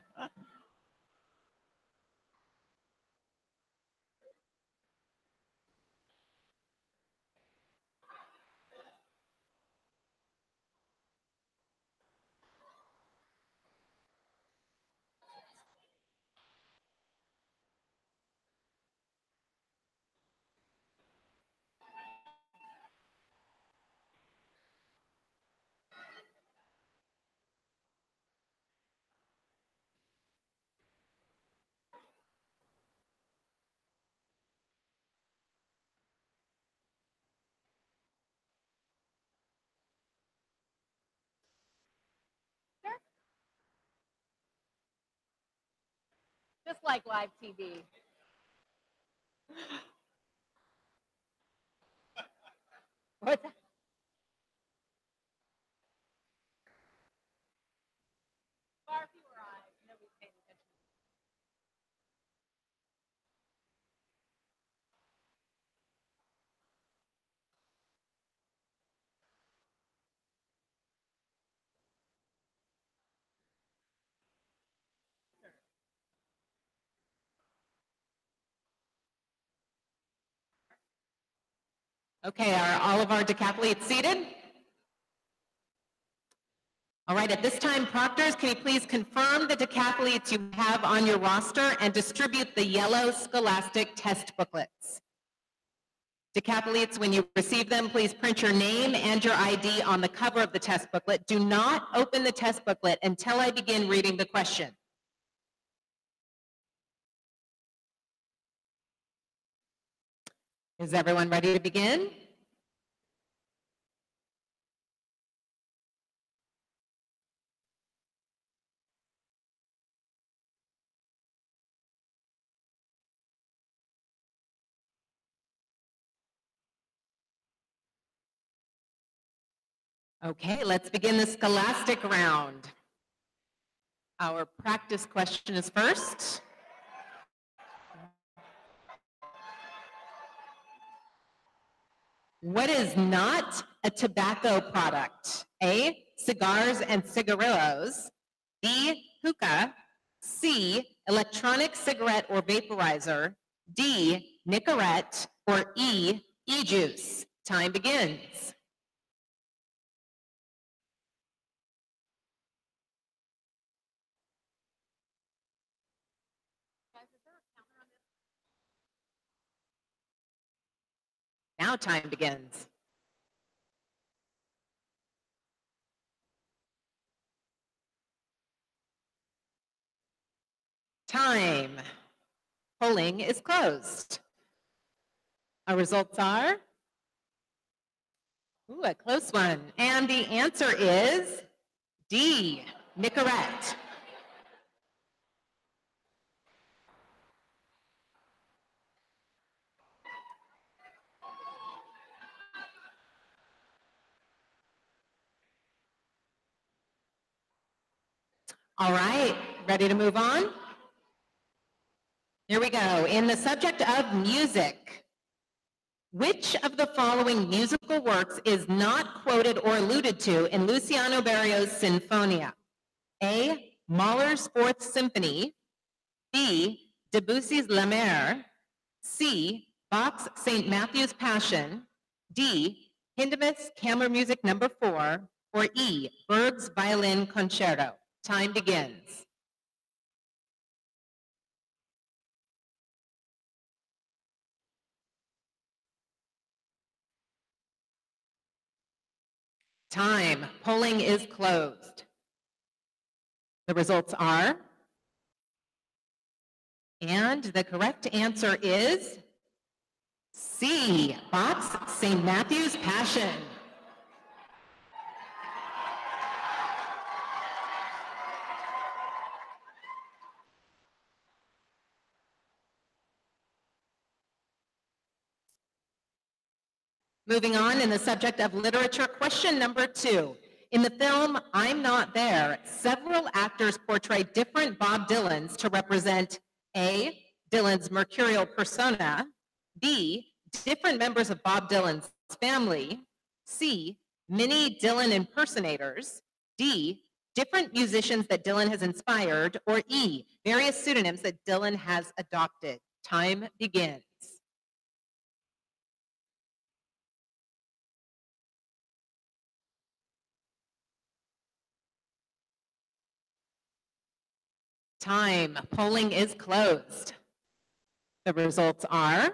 Just like live TV. What's that? Far fewer eyes. Nobody's paying attention. Okay, are all of our decathletes seated? All right, at this time, proctors, can you please confirm the decathletes you have on your roster and distribute the yellow Scholastic test booklets? Decathletes, when you receive them, please print your name and your ID on the cover of the test booklet. Do not open the test booklet until I begin reading the question. Is everyone ready to begin? Okay, let's begin the Scholastic round. Our practice question is first. What is not a tobacco product? A, cigars and cigarillos. B, hookah. C, electronic cigarette or vaporizer. D, Nicorette. Or E, e-juice. Time begins. Now time begins. Time. Polling is closed. Our results are, ooh, a close one. And the answer is D, Nicorette. All right, ready to move on? Here we go. In the subject of music, which of the following musical works is not quoted or alluded to in Luciano Berio's Sinfonia? A, Mahler's Fourth Symphony. B, Debussy's La Mer. C, Bach's St. Matthew's Passion. D, Hindemith's Camera Music No. 4. Or E, Berg's Violin Concerto. Time begins. Time. Polling is closed. The results are, and the correct answer is C, Bach's St. Matthew's Passion. Moving on, in the subject of literature, question number 2. In the film I'm Not There, several actors portray different Bob Dylans to represent A, Dylan's mercurial persona. B, different members of Bob Dylan's family. C, many Dylan impersonators. D, different musicians that Dylan has inspired. Or E, various pseudonyms that Dylan has adopted. Time begins. Time. Polling is closed. The results are,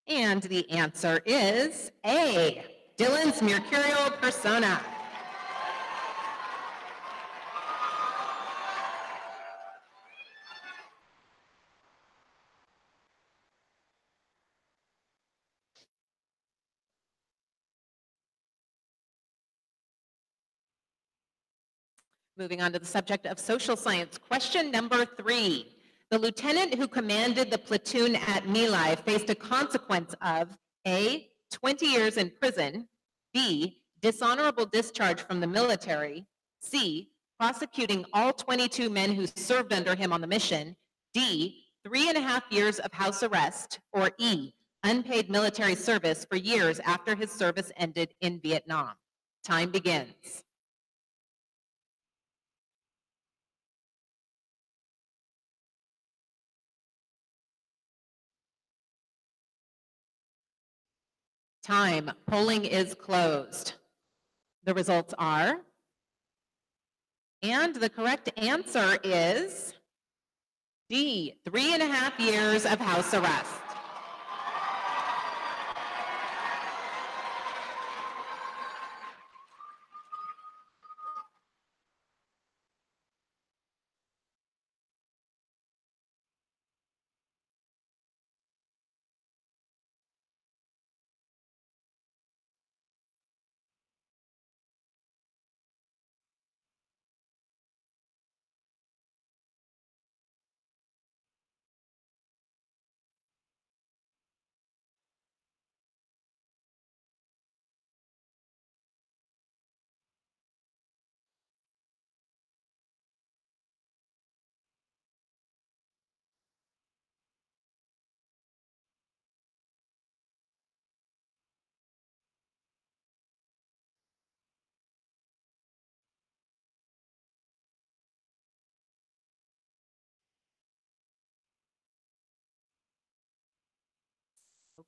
and the answer is A, Dylan's mercurial persona. Moving on to the subject of social science. Question number 3. The lieutenant who commanded the platoon at My Lai faced a consequence of A, 20 years in prison. B, dishonorable discharge from the military. C, prosecuting all 22 men who served under him on the mission. D, 3.5 years of house arrest. Or E, unpaid military service for years after his service ended in Vietnam. Time begins. Time. Polling is closed. The results are, and the correct answer is D, 3.5 years of house arrest.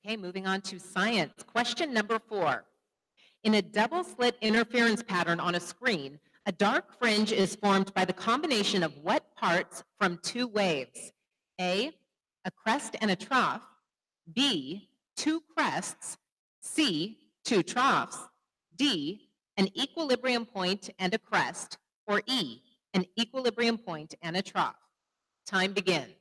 Okay, moving on to science. Question number 4. In a double slit interference pattern on a screen, a dark fringe is formed by the combination of what parts from 2 waves? A crest and a trough. B, 2 crests. C, 2 troughs. D, an equilibrium point and a crest. Or E, an equilibrium point and a trough. Time begins.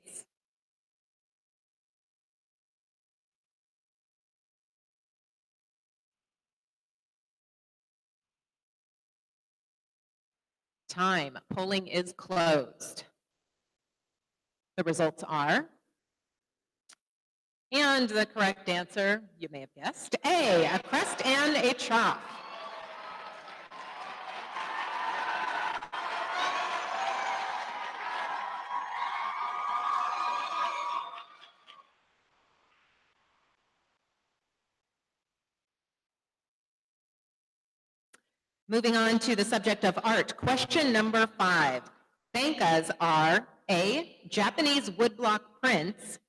Time. Polling is closed. The results are, and the correct answer, you may have guessed, A, a crest and a trough. Moving on to the subject of art. Question number 5. Bankas are A, Japanese woodblock prints.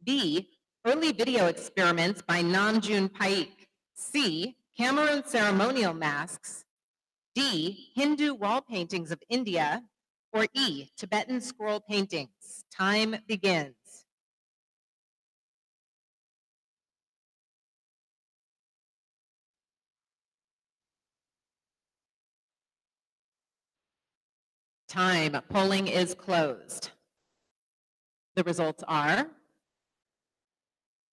B, early video experiments by Namjoon Paik. C, Cameroon ceremonial masks. D, Hindu wall paintings of India. Or E, Tibetan scroll paintings. Time begins. Time. Polling is closed. The results are,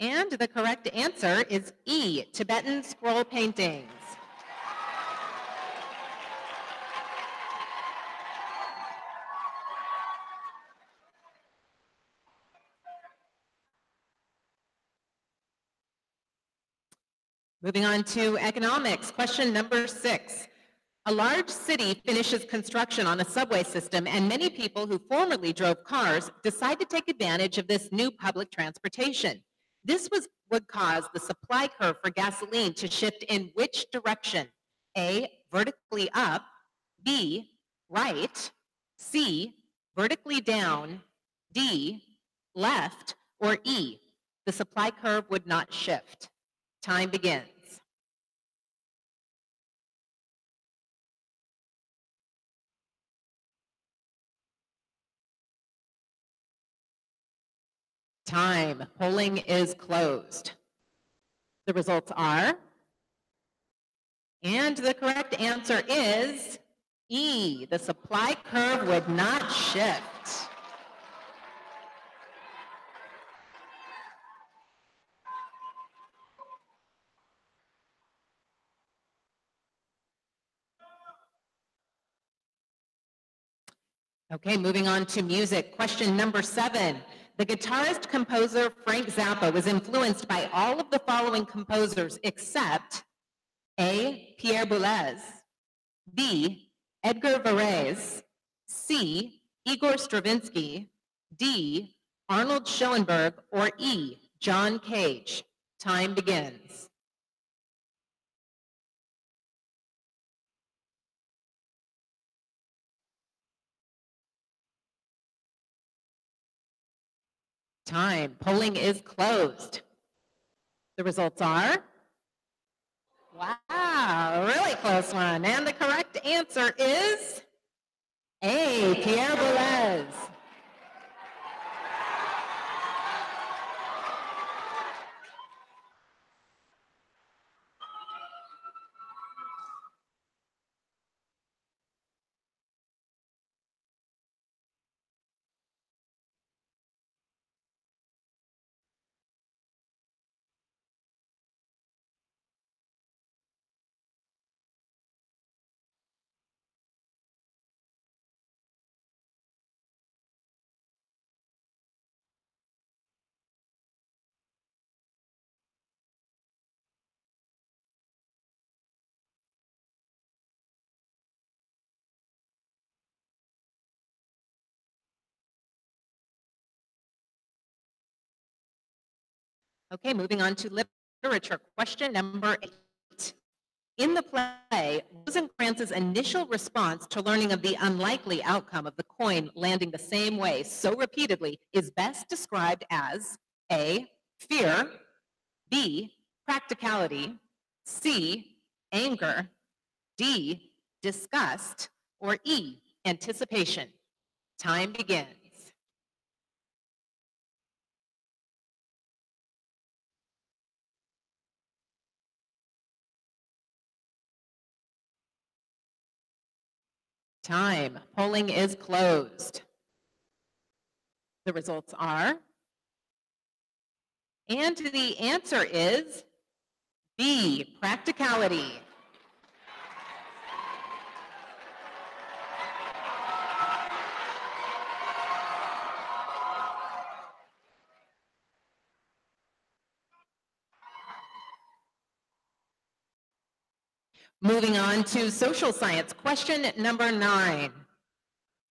and the correct answer is E, Tibetan scroll paintings. Moving on to economics. Question number 6. A large city finishes construction on a subway system, and many people who formerly drove cars decide to take advantage of this new public transportation. This would cause the supply curve for gasoline to shift in which direction? A, vertically up. B, right. C, vertically down. D, left. Or E, the supply curve would not shift. Time begins. Time. Polling is closed. The results are, and the correct answer is E, the supply curve would not shift. Okay, moving on to music. Question number 7. The guitarist-composer Frank Zappa was influenced by all of the following composers except A, Pierre Boulez, B, Edgar Varese, C, Igor Stravinsky, D, Arnold Schoenberg, or E, John Cage. Time begins. Time. Polling is closed. The results are, Wow, really close one. And the correct answer is A, Pierre Boulez. Okay, moving on to literature. Question number 8. In the play, Rosencrantz's initial response to learning of the unlikely outcome of the coin landing the same way so repeatedly is best described as A, fear, B, practicality, C, anger, D, disgust, or E, anticipation. Time begins. Time. Polling is closed. The results are, and the answer is B, practicality. Moving on to social science. Question number 9.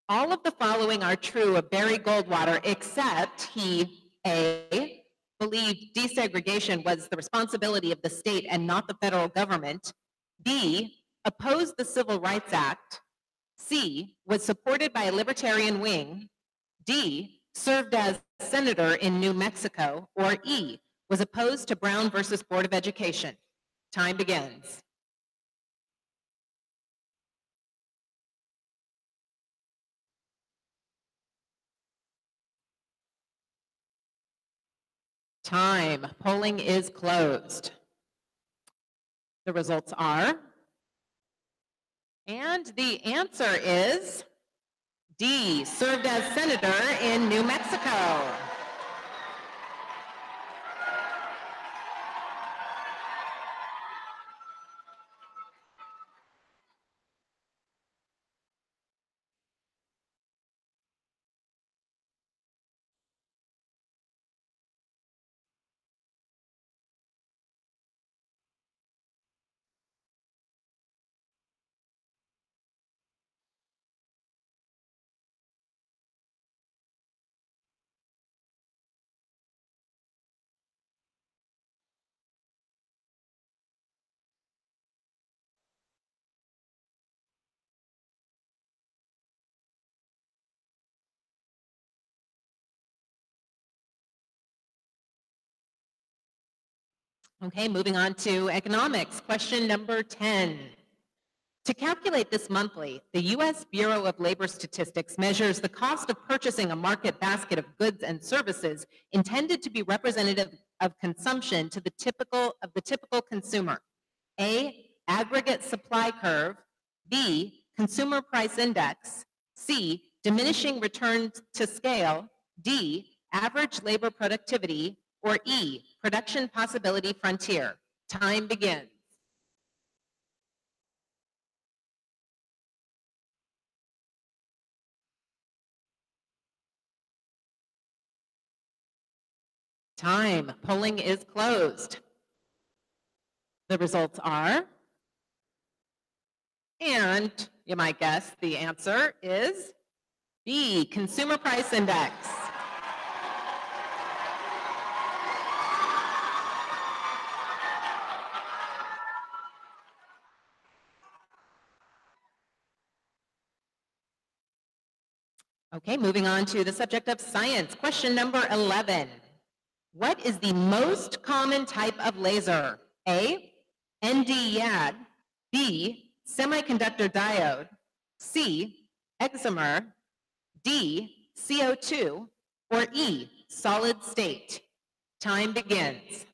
All of the following are true of Barry Goldwater, except he, A, believed desegregation was the responsibility of the state and not the federal government, B, opposed the Civil Rights Act, C, was supported by a libertarian wing, D, served as senator in New Mexico, or E, was opposed to Brown versus Board of Education. Time begins. Time. Polling is closed. The results are, and the answer is D, served as senator in New Mexico. Okay, moving on to economics. Question number 10. To calculate this monthly, the U.S. Bureau of Labor Statistics measures the cost of purchasing a market basket of goods and services intended to be representative of consumption to the typical consumer. A, aggregate supply curve, B, consumer price index, C, diminishing returns to scale, D, average labor productivity, or E, production possibility frontier. Time begins. Time. Polling is closed. The results are, and you might guess the answer is B, consumer price index. Okay, moving on to the subject of science. Question number 11. What is the most common type of laser? A, ND YAG, B, semiconductor diode, C, excimer, D, CO2, or E, solid state? Time begins.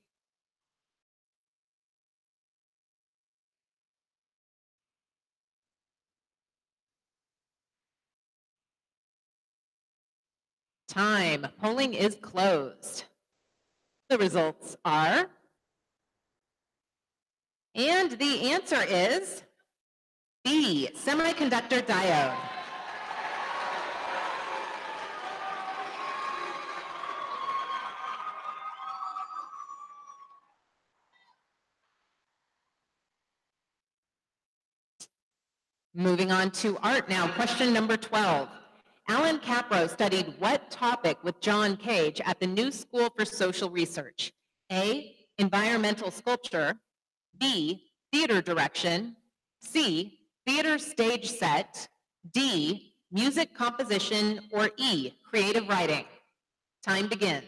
Time. Polling is closed. The results are, and the answer is B, semiconductor diode. Moving on to art now, question number 12. Alan Capro studied what topic with John Cage at the New School for Social Research? A, environmental sculpture, B, theater direction, C, theater stage set, D, music composition, or E, creative writing? Time begins.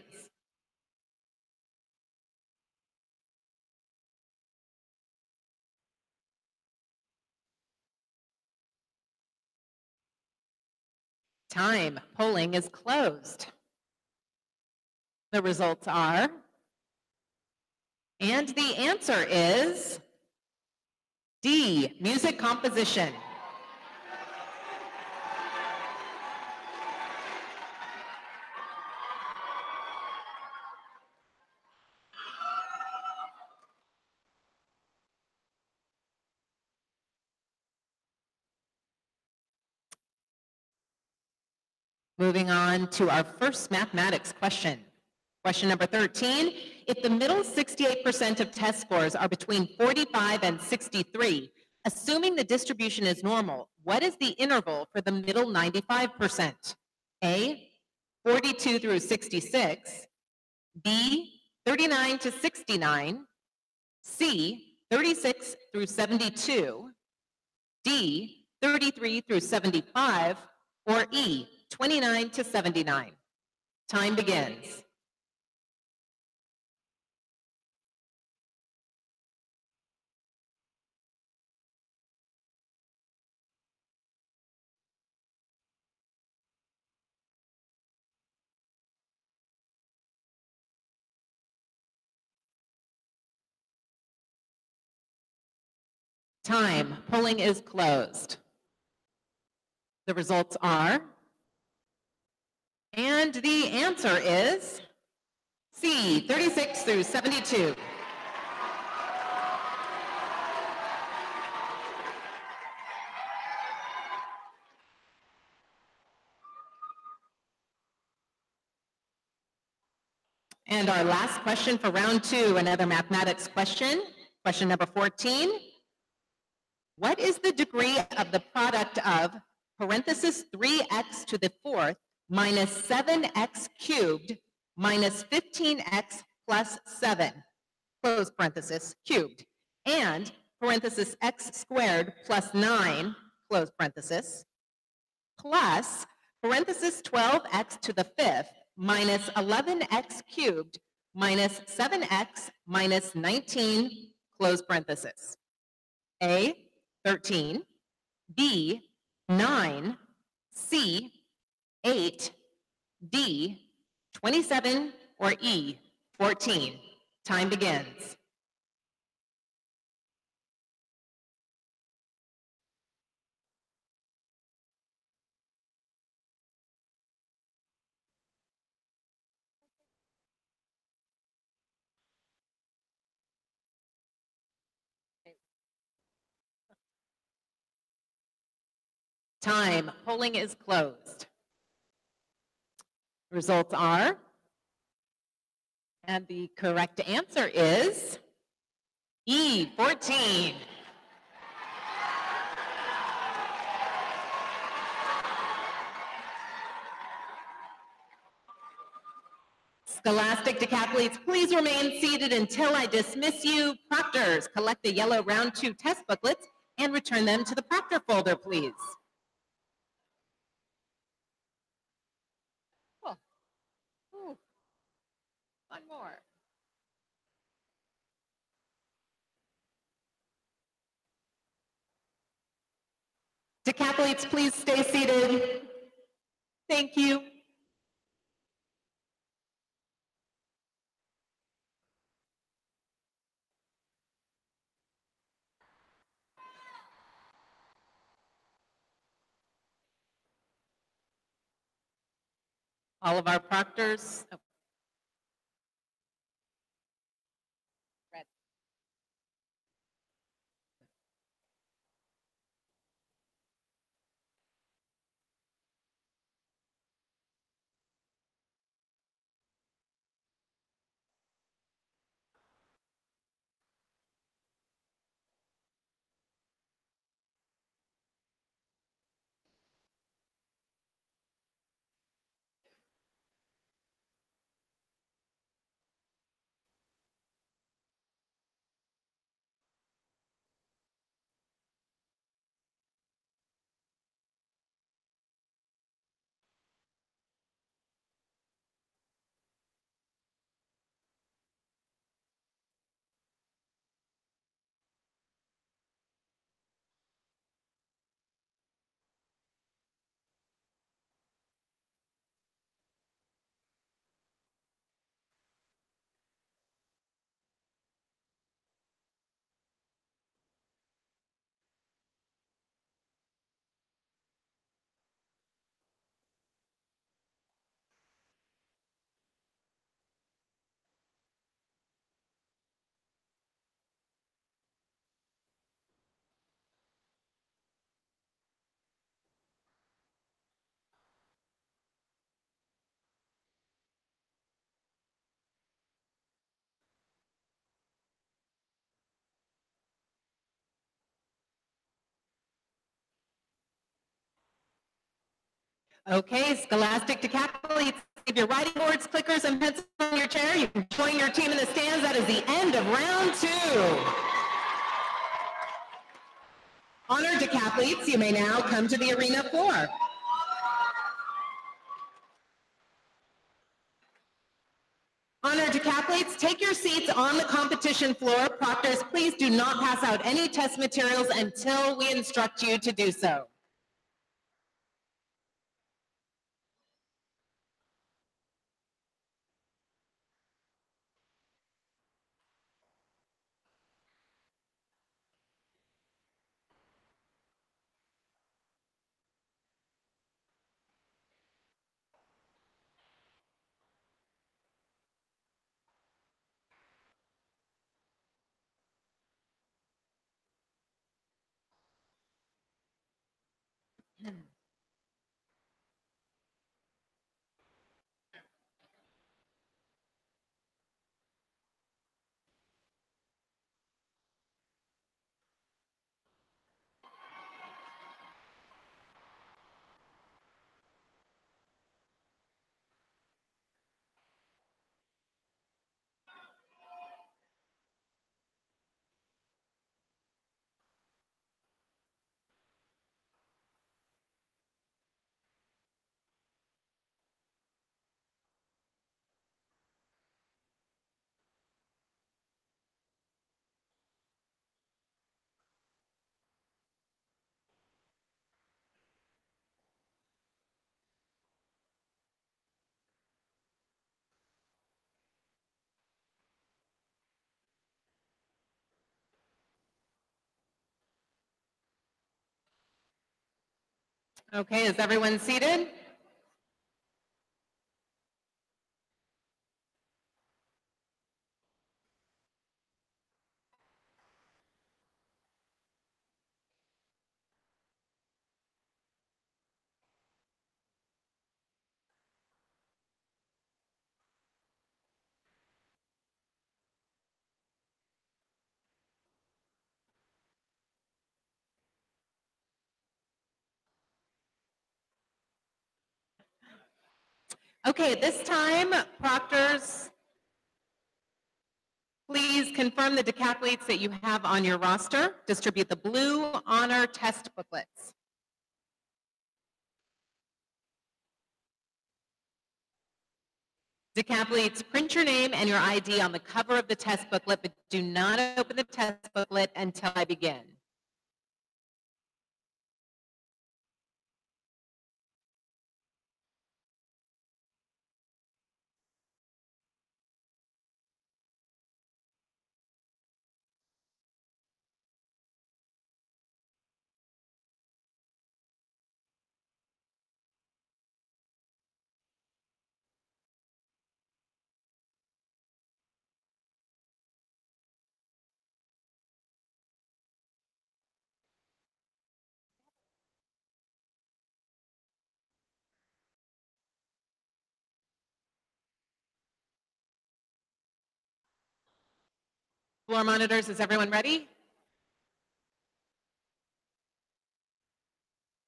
Time. Polling is closed. The results are, and the answer is D, music composition. Moving on to our first mathematics question. Question number 13. If the middle 68% of test scores are between 45 and 63, assuming the distribution is normal, what is the interval for the middle 95%? A, 42 through 66, B, 39 to 69, C, 36 through 72, D, 33 through 75, or E, 29 to 79. Time begins. Time. Polling is closed. The results are, and the answer is C, 36 through 72. And our last question for round 2, another mathematics question. Question number 14. What is the degree of the product of parenthesis 3x to the 4th minus 7x cubed minus 15x plus 7, close parenthesis, cubed, and parenthesis x squared plus 9, close parenthesis, plus parenthesis 12x to the 5th minus 11x cubed minus 7x minus 19, close parenthesis? A, 13, B, 9, C, 8, D, 27, or E, 14. Time begins. Time. Polling is closed. Results are, and the correct answer is E, 14. Scholastic decathletes, please remain seated until I dismiss you. Proctors, collect the yellow round 2 test booklets and return them to the proctor folder, please. Oh. Ooh. One more. Decathletes, please stay seated. Thank you. All of our proctors. Oh. Red. Okay, Scholastic Decathletes, leave your writing boards, clickers, and pencils on your chair. You can join your team in the stands. That is the end of round 2. Honored decathletes, you may now come to the arena floor. Honored decathletes, take your seats on the competition floor. Proctors, please do not pass out any test materials until we instruct you to do so. Okay, is everyone seated? Okay, at this time, proctors, please confirm the decathletes that you have on your roster. Distribute the blue honor test booklets. Decathletes, print your name and your ID on the cover of the test booklet, but do not open the test booklet until I begin. floor monitors, is everyone ready?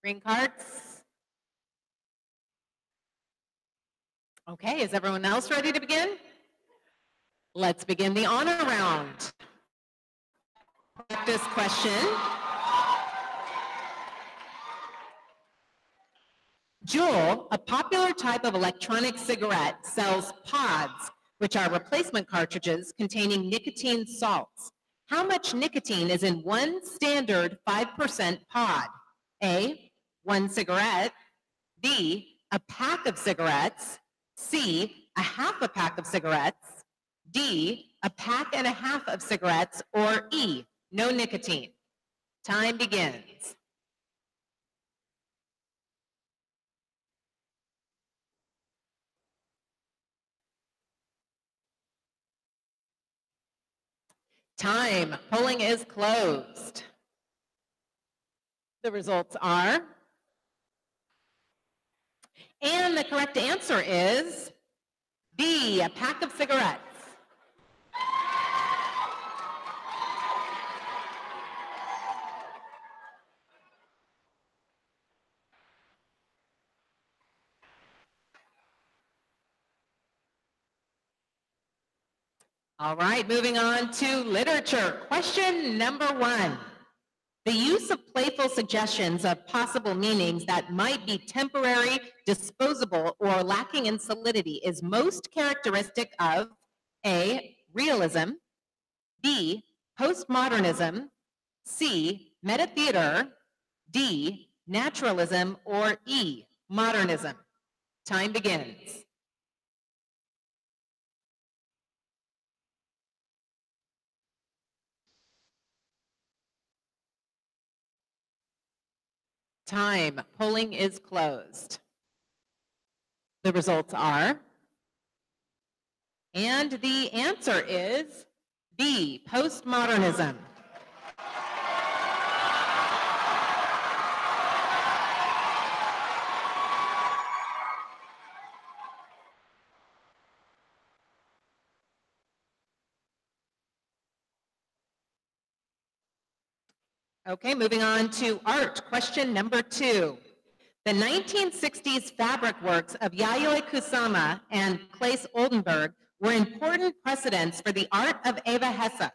Green cards. Okay, is everyone else ready to begin? Let's begin the honor round. Practice question. Juul, a popular type of electronic cigarette, sells pods, which are replacement cartridges containing nicotine salts. How much nicotine is in one standard 5% pod? A, one cigarette. B, a pack of cigarettes. C, a half a pack of cigarettes. D, a pack and a half of cigarettes. Or E, no nicotine. Time begins. Time. Polling is closed. The results are, and the correct answer is B, a pack of cigarettes. All right, moving on to literature. Question number 1. The use of playful suggestions of possible meanings that might be temporary, disposable, or lacking in solidity is most characteristic of A, realism, B, postmodernism, C, meta-theater, D, naturalism, or E, modernism. Time begins. Time. Polling is closed. The results are, and the answer is B, postmodernism. Okay, moving on to art. Question number 2. The 1960s fabric works of Yayoi Kusama and Claes Oldenburg were important precedents for the art of Eva Hesse.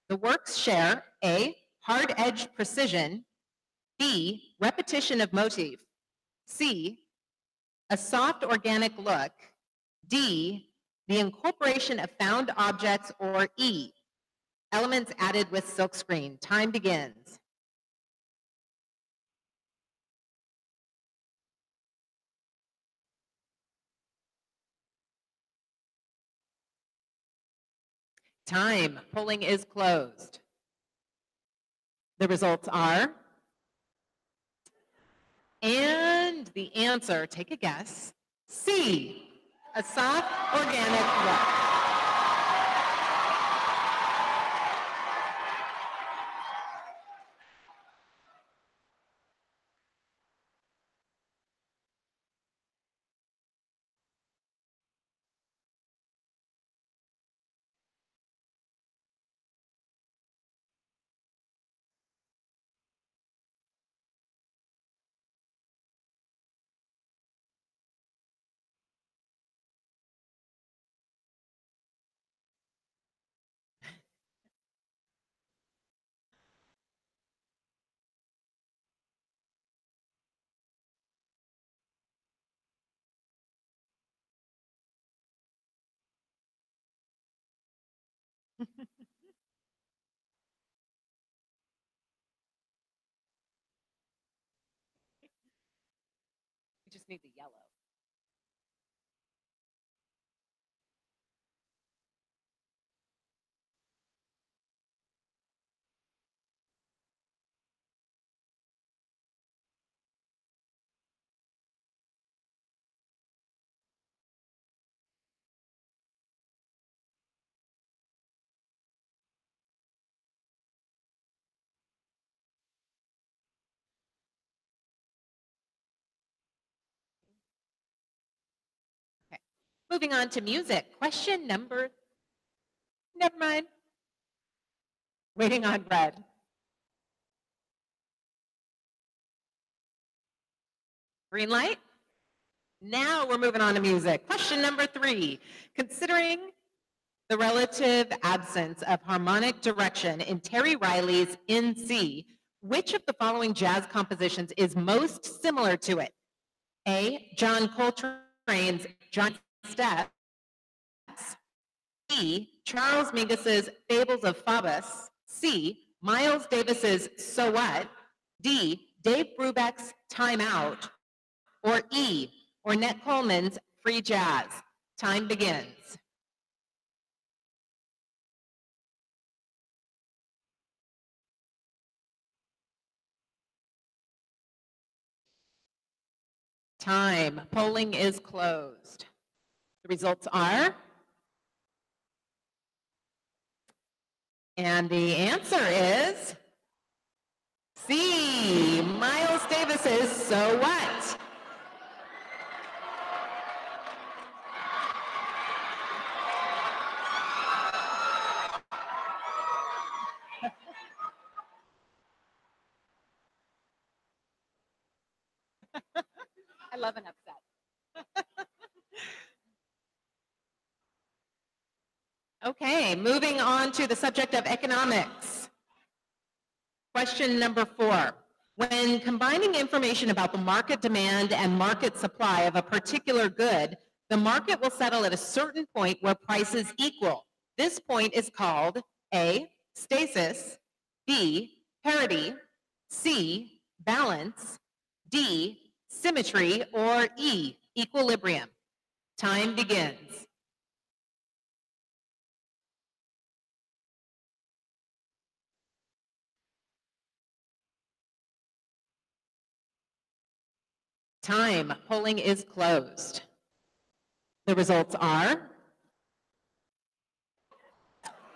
The works share A, hard-edged precision, B, repetition of motif, C, a soft organic look, D, the incorporation of found objects, or E, elements added with silkscreen. Time begins. Time. Polling is closed. The results are, and the answer, take a guess, C, a soft organic look. We just need the yellow. Okay. Moving on to music. Question number, never mind. Waiting on red. Green light. Now we're moving on to music. Question number 3. Considering the relative absence of harmonic direction in Terry Riley's In C, which of the following jazz compositions is most similar to it? A. John Coltrane's Giant Steps. B. Charles Mingus's Fables of Faubus. C. Miles Davis's So What. D. Dave Brubeck's Time Out. Or E. Ornette Coleman's Free Jazz. Time begins. Time. Polling is closed. The results are, and the answer is C. Miles Davis's So What. I love an upset. Okay, moving on to the subject of economics. Question number 4. When combining information about the market demand and market supply of a particular good, the market will settle at a certain point where prices equal. This point is called A. Stasis, B. Parity, C. Balance, D. Symmetry, or E. Equilibrium. Time begins. Time. Polling is closed. The results are,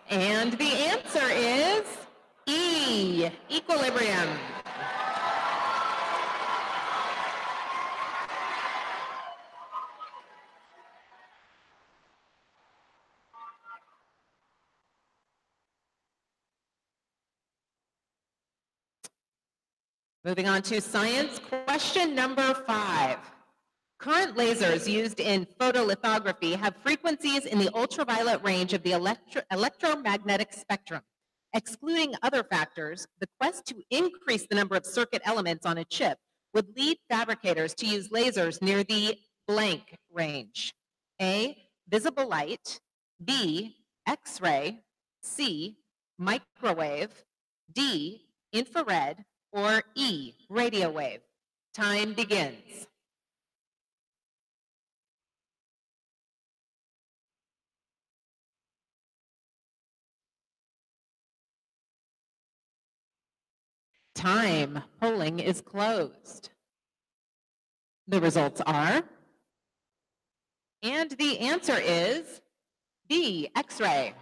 and the answer is E. Equilibrium. Moving on to science, question number 5. Current lasers used in photolithography have frequencies in the ultraviolet range of the electromagnetic spectrum. Excluding other factors, the quest to increase the number of circuit elements on a chip would lead fabricators to use lasers near the blank range. A. Visible light. B. X-ray. C. Microwave. D. Infrared. Or E. Radio wave. Time begins. Time. Polling is closed. The results are, and the answer is B. X-ray.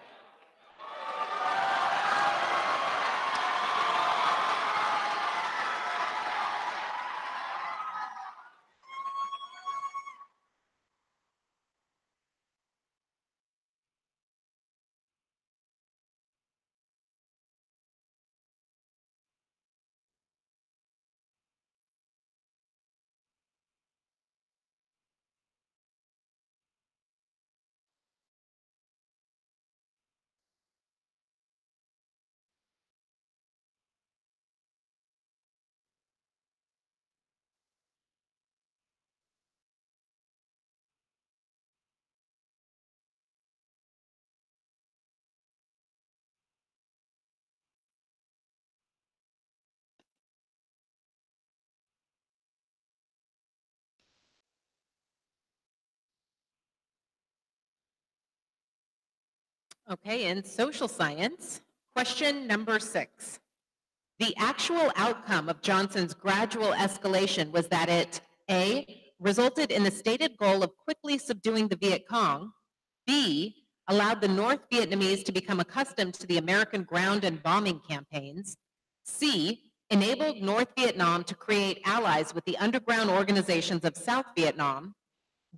Okay, in social science, question number 6. The actual outcome of Johnson's gradual escalation was that it, A, resulted in the stated goal of quickly subduing the Viet Cong, B, allowed the North Vietnamese to become accustomed to the American ground and bombing campaigns, C, enabled North Vietnam to create allies with the underground organizations of South Vietnam,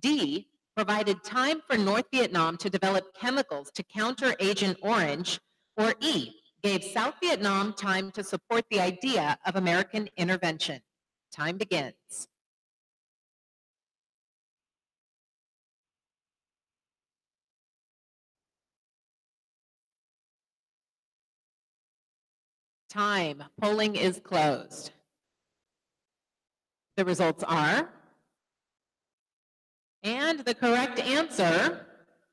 D, provided time for North Vietnam to develop chemicals to counter Agent Orange, or E, gave South Vietnam time to support the idea of American intervention? Time begins. Time. Polling is closed. The results are, and the correct answer,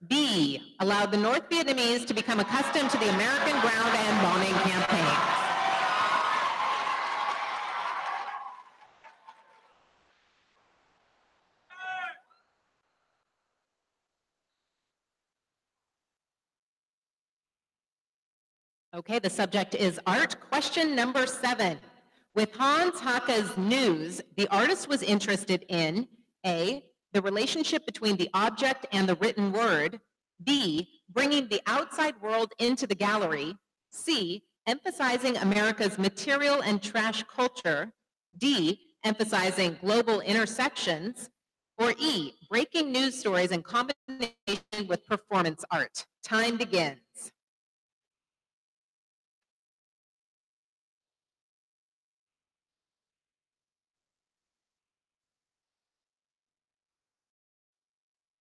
B, allowed the North Vietnamese to become accustomed to the American ground and bombing campaign. Okay, the subject is art. Question number 7. With Hans Hake's News, the artist was interested in A, the relationship between the object and the written word, B, bringing the outside world into the gallery, C, emphasizing America's material and trash culture, D, emphasizing global intersections, or E, breaking news stories in combination with performance art. Time begins.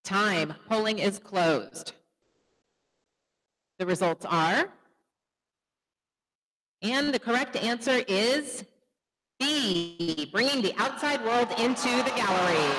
Time. Polling is closed. The results are, and the correct answer is B, bringing the outside world into the gallery.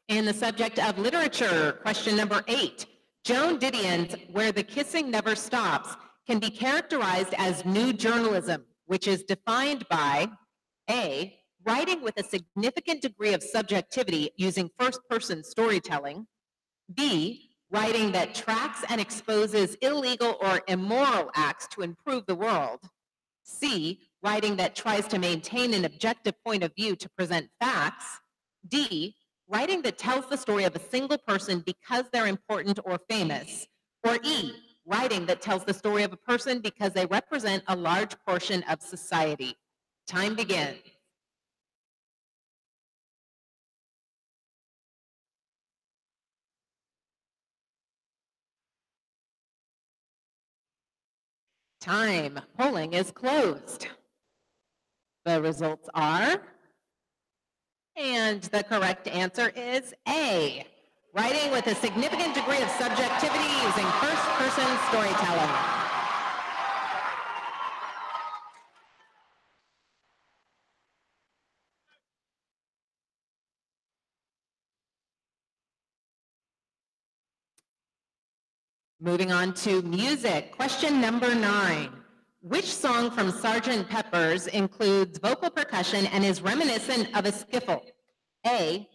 And the subject of literature, question number 8. Joan Didion's Where the Kissing Never Stops can be characterized as new journalism, which is defined by A, writing with a significant degree of subjectivity using first-person storytelling, B, writing that tracks and exposes illegal or immoral acts to improve the world, C, writing that tries to maintain an objective point of view to present facts, D, writing that tells the story of a single person because they're important or famous, or E, writing that tells the story of a person because they represent a large portion of society. Time begins. Time. Polling is closed. The results are, and the correct answer is A, writing with a significant degree of subjectivity using first-person storytelling. Moving on to music. Question number 9. Which song from Sgt. Pepper's includes vocal percussion and is reminiscent of a skiffle? A,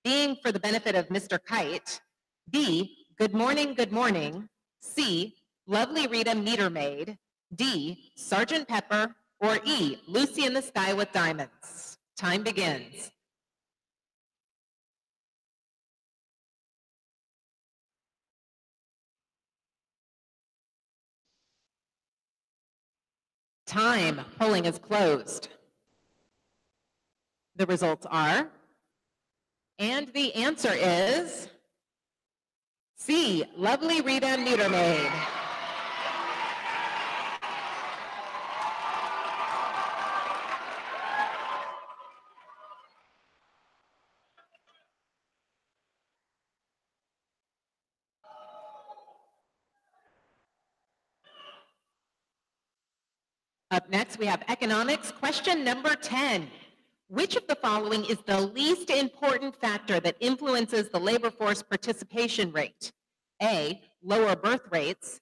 Being for the Benefit of Mr. Kite. B, Good Morning, Good Morning. C, Lovely Rita Meter Maid. D, Sgt. Pepper. Or E, Lucy in the Sky with Diamonds. Time begins. Time. Polling is closed. The results are, and the answer is C, Lovely Rita Meter Maid. Up next, we have economics. Question number 10. Which of the following is the least important factor that influences the labor force participation rate? A, lower birth rates.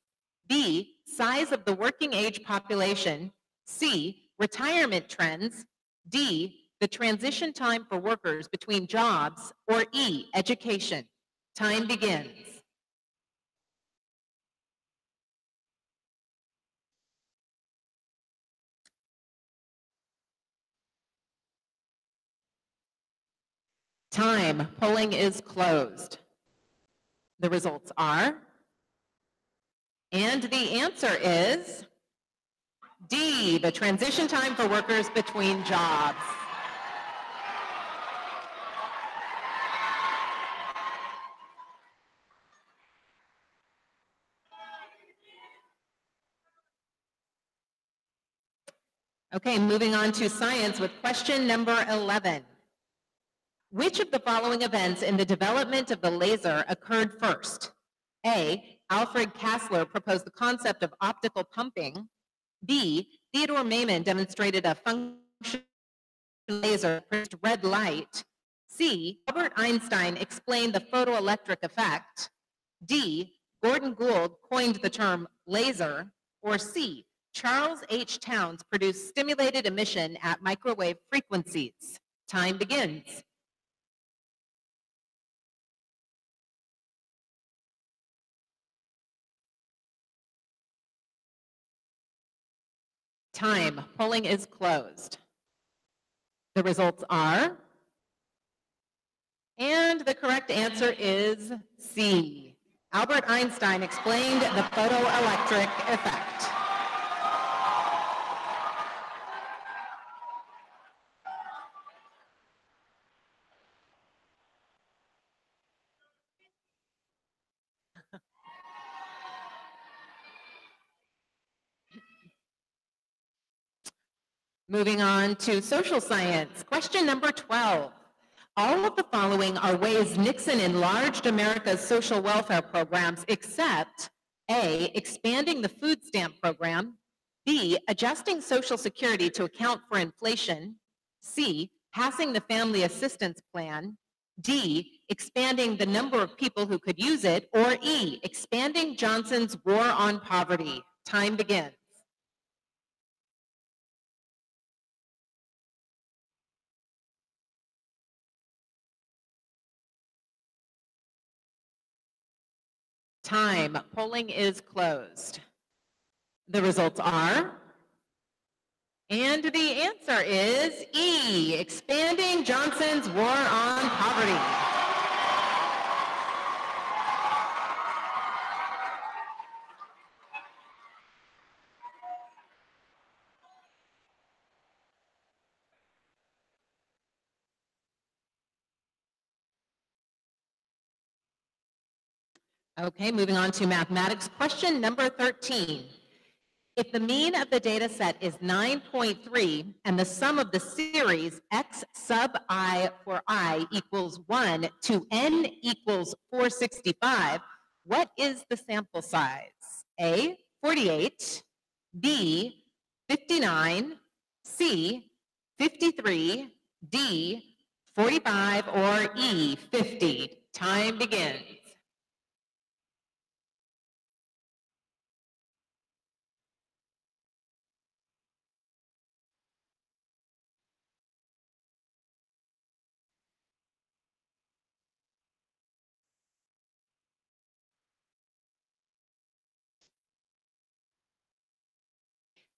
B, size of the working age population. C, retirement trends. D, the transition time for workers between jobs. Or E, education. Time begins. Time. Polling is closed. The results are, and the answer is D, the transition time for workers between jobs. Okay, moving on to science with question number 11. Which of the following events in the development of the laser occurred first? A, Alfred Kassler proposed the concept of optical pumping. B, Theodore Maiman demonstrated a function laser produced red light. C, Albert Einstein explained the photoelectric effect. D, Gordon Gould coined the term laser. Or C, Charles H. Towns produced stimulated emission at microwave frequencies. Time begins. Time. Polling is closed. The results are, and the correct answer is C. Albert Einstein explained the photoelectric effect. Moving on to social science. Question number 12. All of the following are ways Nixon enlarged America's social welfare programs except A, expanding the food stamp program, B, adjusting Social Security to account for inflation, C, passing the Family Assistance Plan, D, expanding the number of people who could use it, or E, expanding Johnson's War on Poverty. Time begins. Time. Polling is closed. The results are, and the answer is E, expanding Johnson's War on Poverty. Okay, moving on to mathematics. Question number 13. If the mean of the data set is 9.3 and the sum of the series x sub I for I equals 1 to n equals 465, what is the sample size? A, 48, B, 59, C, 53, D, 45, or E, 50. Time begins.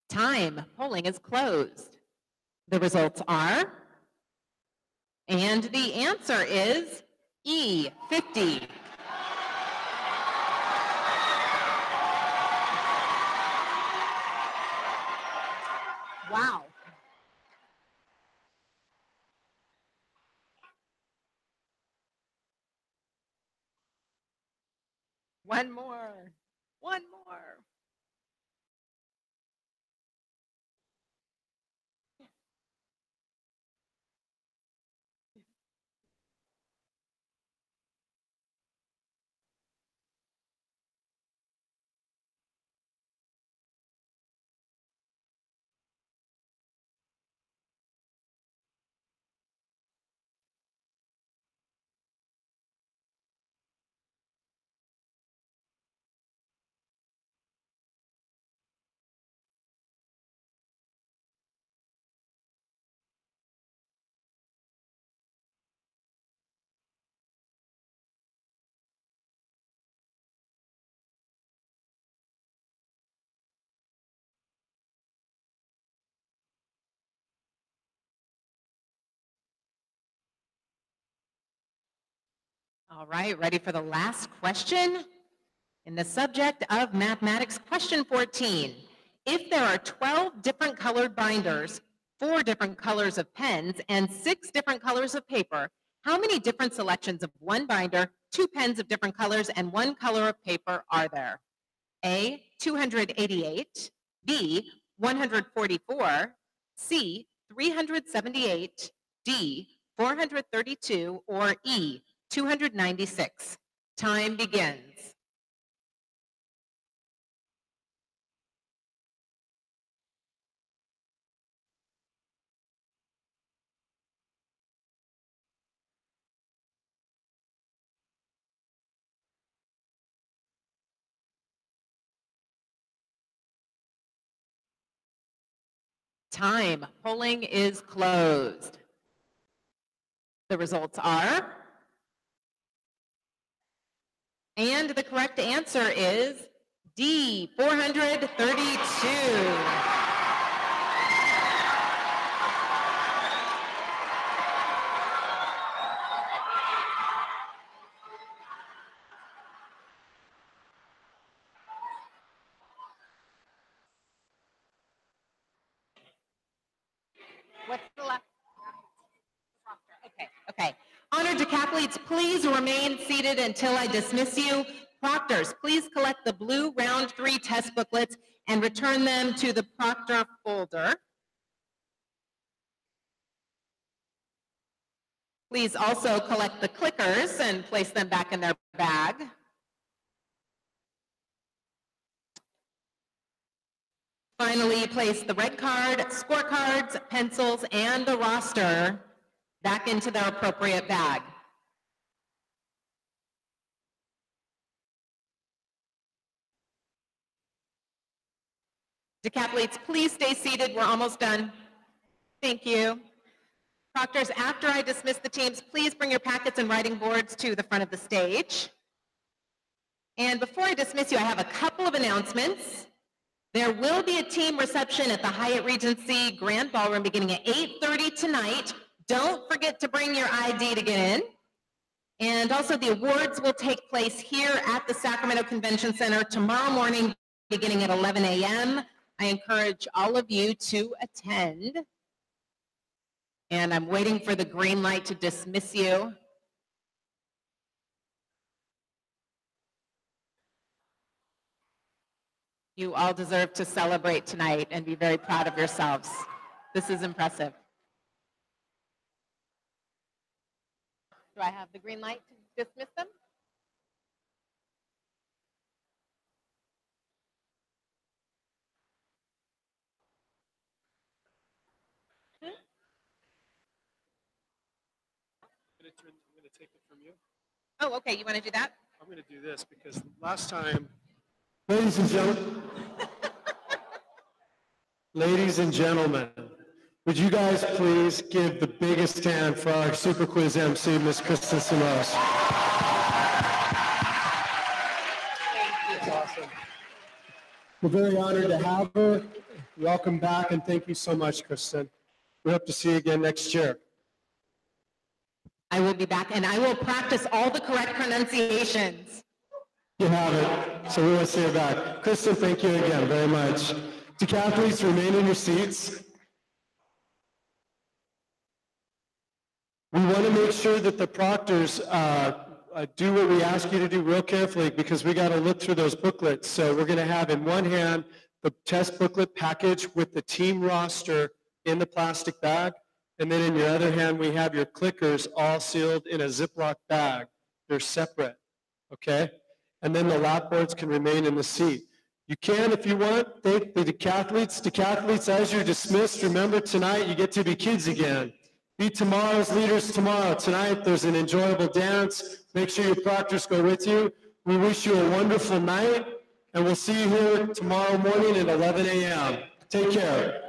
Time. Polling is closed. The results are, and the answer is E, 50. Wow. One more. One more. All right, ready for the last question? In the subject of mathematics, question 14. If there are 12 different colored binders, 4 different colors of pens, and 6 different colors of paper, how many different selections of one binder, 2 pens of different colors, and 1 color of paper are there? A, 288, B, 144, C, 378, D, 432, or E, 296? Time begins. Time. Polling is closed. The results are, and the correct answer is D, 432. What's the last? Okay. Honored decathletes, please remain seated until I dismiss you. Proctors, please collect the blue round 3 test booklets and return them to the proctor folder. Please also collect the clickers and place them back in their bag. Finally, place the red card, scorecards, pencils, and the roster back into their appropriate bag. Decathletes, please stay seated. We're almost done. Thank you. Proctors, after I dismiss the teams, please bring your packets and writing boards to the front of the stage. And before I dismiss you, I have a couple of announcements. There will be a team reception at the Hyatt Regency Grand Ballroom beginning at 8:30 tonight. Don't forget to bring your ID to get in. And also the awards will take place here at the Sacramento Convention Center tomorrow morning beginning at 11 a.m. I encourage all of you to attend. And I'm waiting for the green light to dismiss you. You all deserve to celebrate tonight and be very proud of yourselves. This is impressive. Do I have the green light to dismiss them? I'm going to take it from you. Oh, okay. You want to do that? I'm going to do this because last time, ladies and gentlemen, would you guys please give the biggest hand for our Super Quiz MC, Miss Kristen Simos? That's awesome. We're very honored to have her. Welcome back, and thank you so much, Kristen. We hope to see you again next year. I will be back, and I will practice all the correct pronunciations. You have it. So we want to see you back. Kristen, thank you again very much. Decathletes, remain in your seats. We want to make sure that the proctors do what we ask you to do real carefully because we got to look through those booklets. So we're going to have in one hand the test booklet package with the team roster in the plastic bag. And then in your other hand, we have your clickers all sealed in a Ziploc bag. They're separate, okay? And then the lap boards can remain in the seat. You can, if you want, thank the decathletes. Decathletes, as you're dismissed, remember tonight you get to be kids again. Be tomorrow's leaders tomorrow. Tonight there's an enjoyable dance. Make sure your proctors go with you. We wish you a wonderful night, and we'll see you here tomorrow morning at 11 a.m. Take care.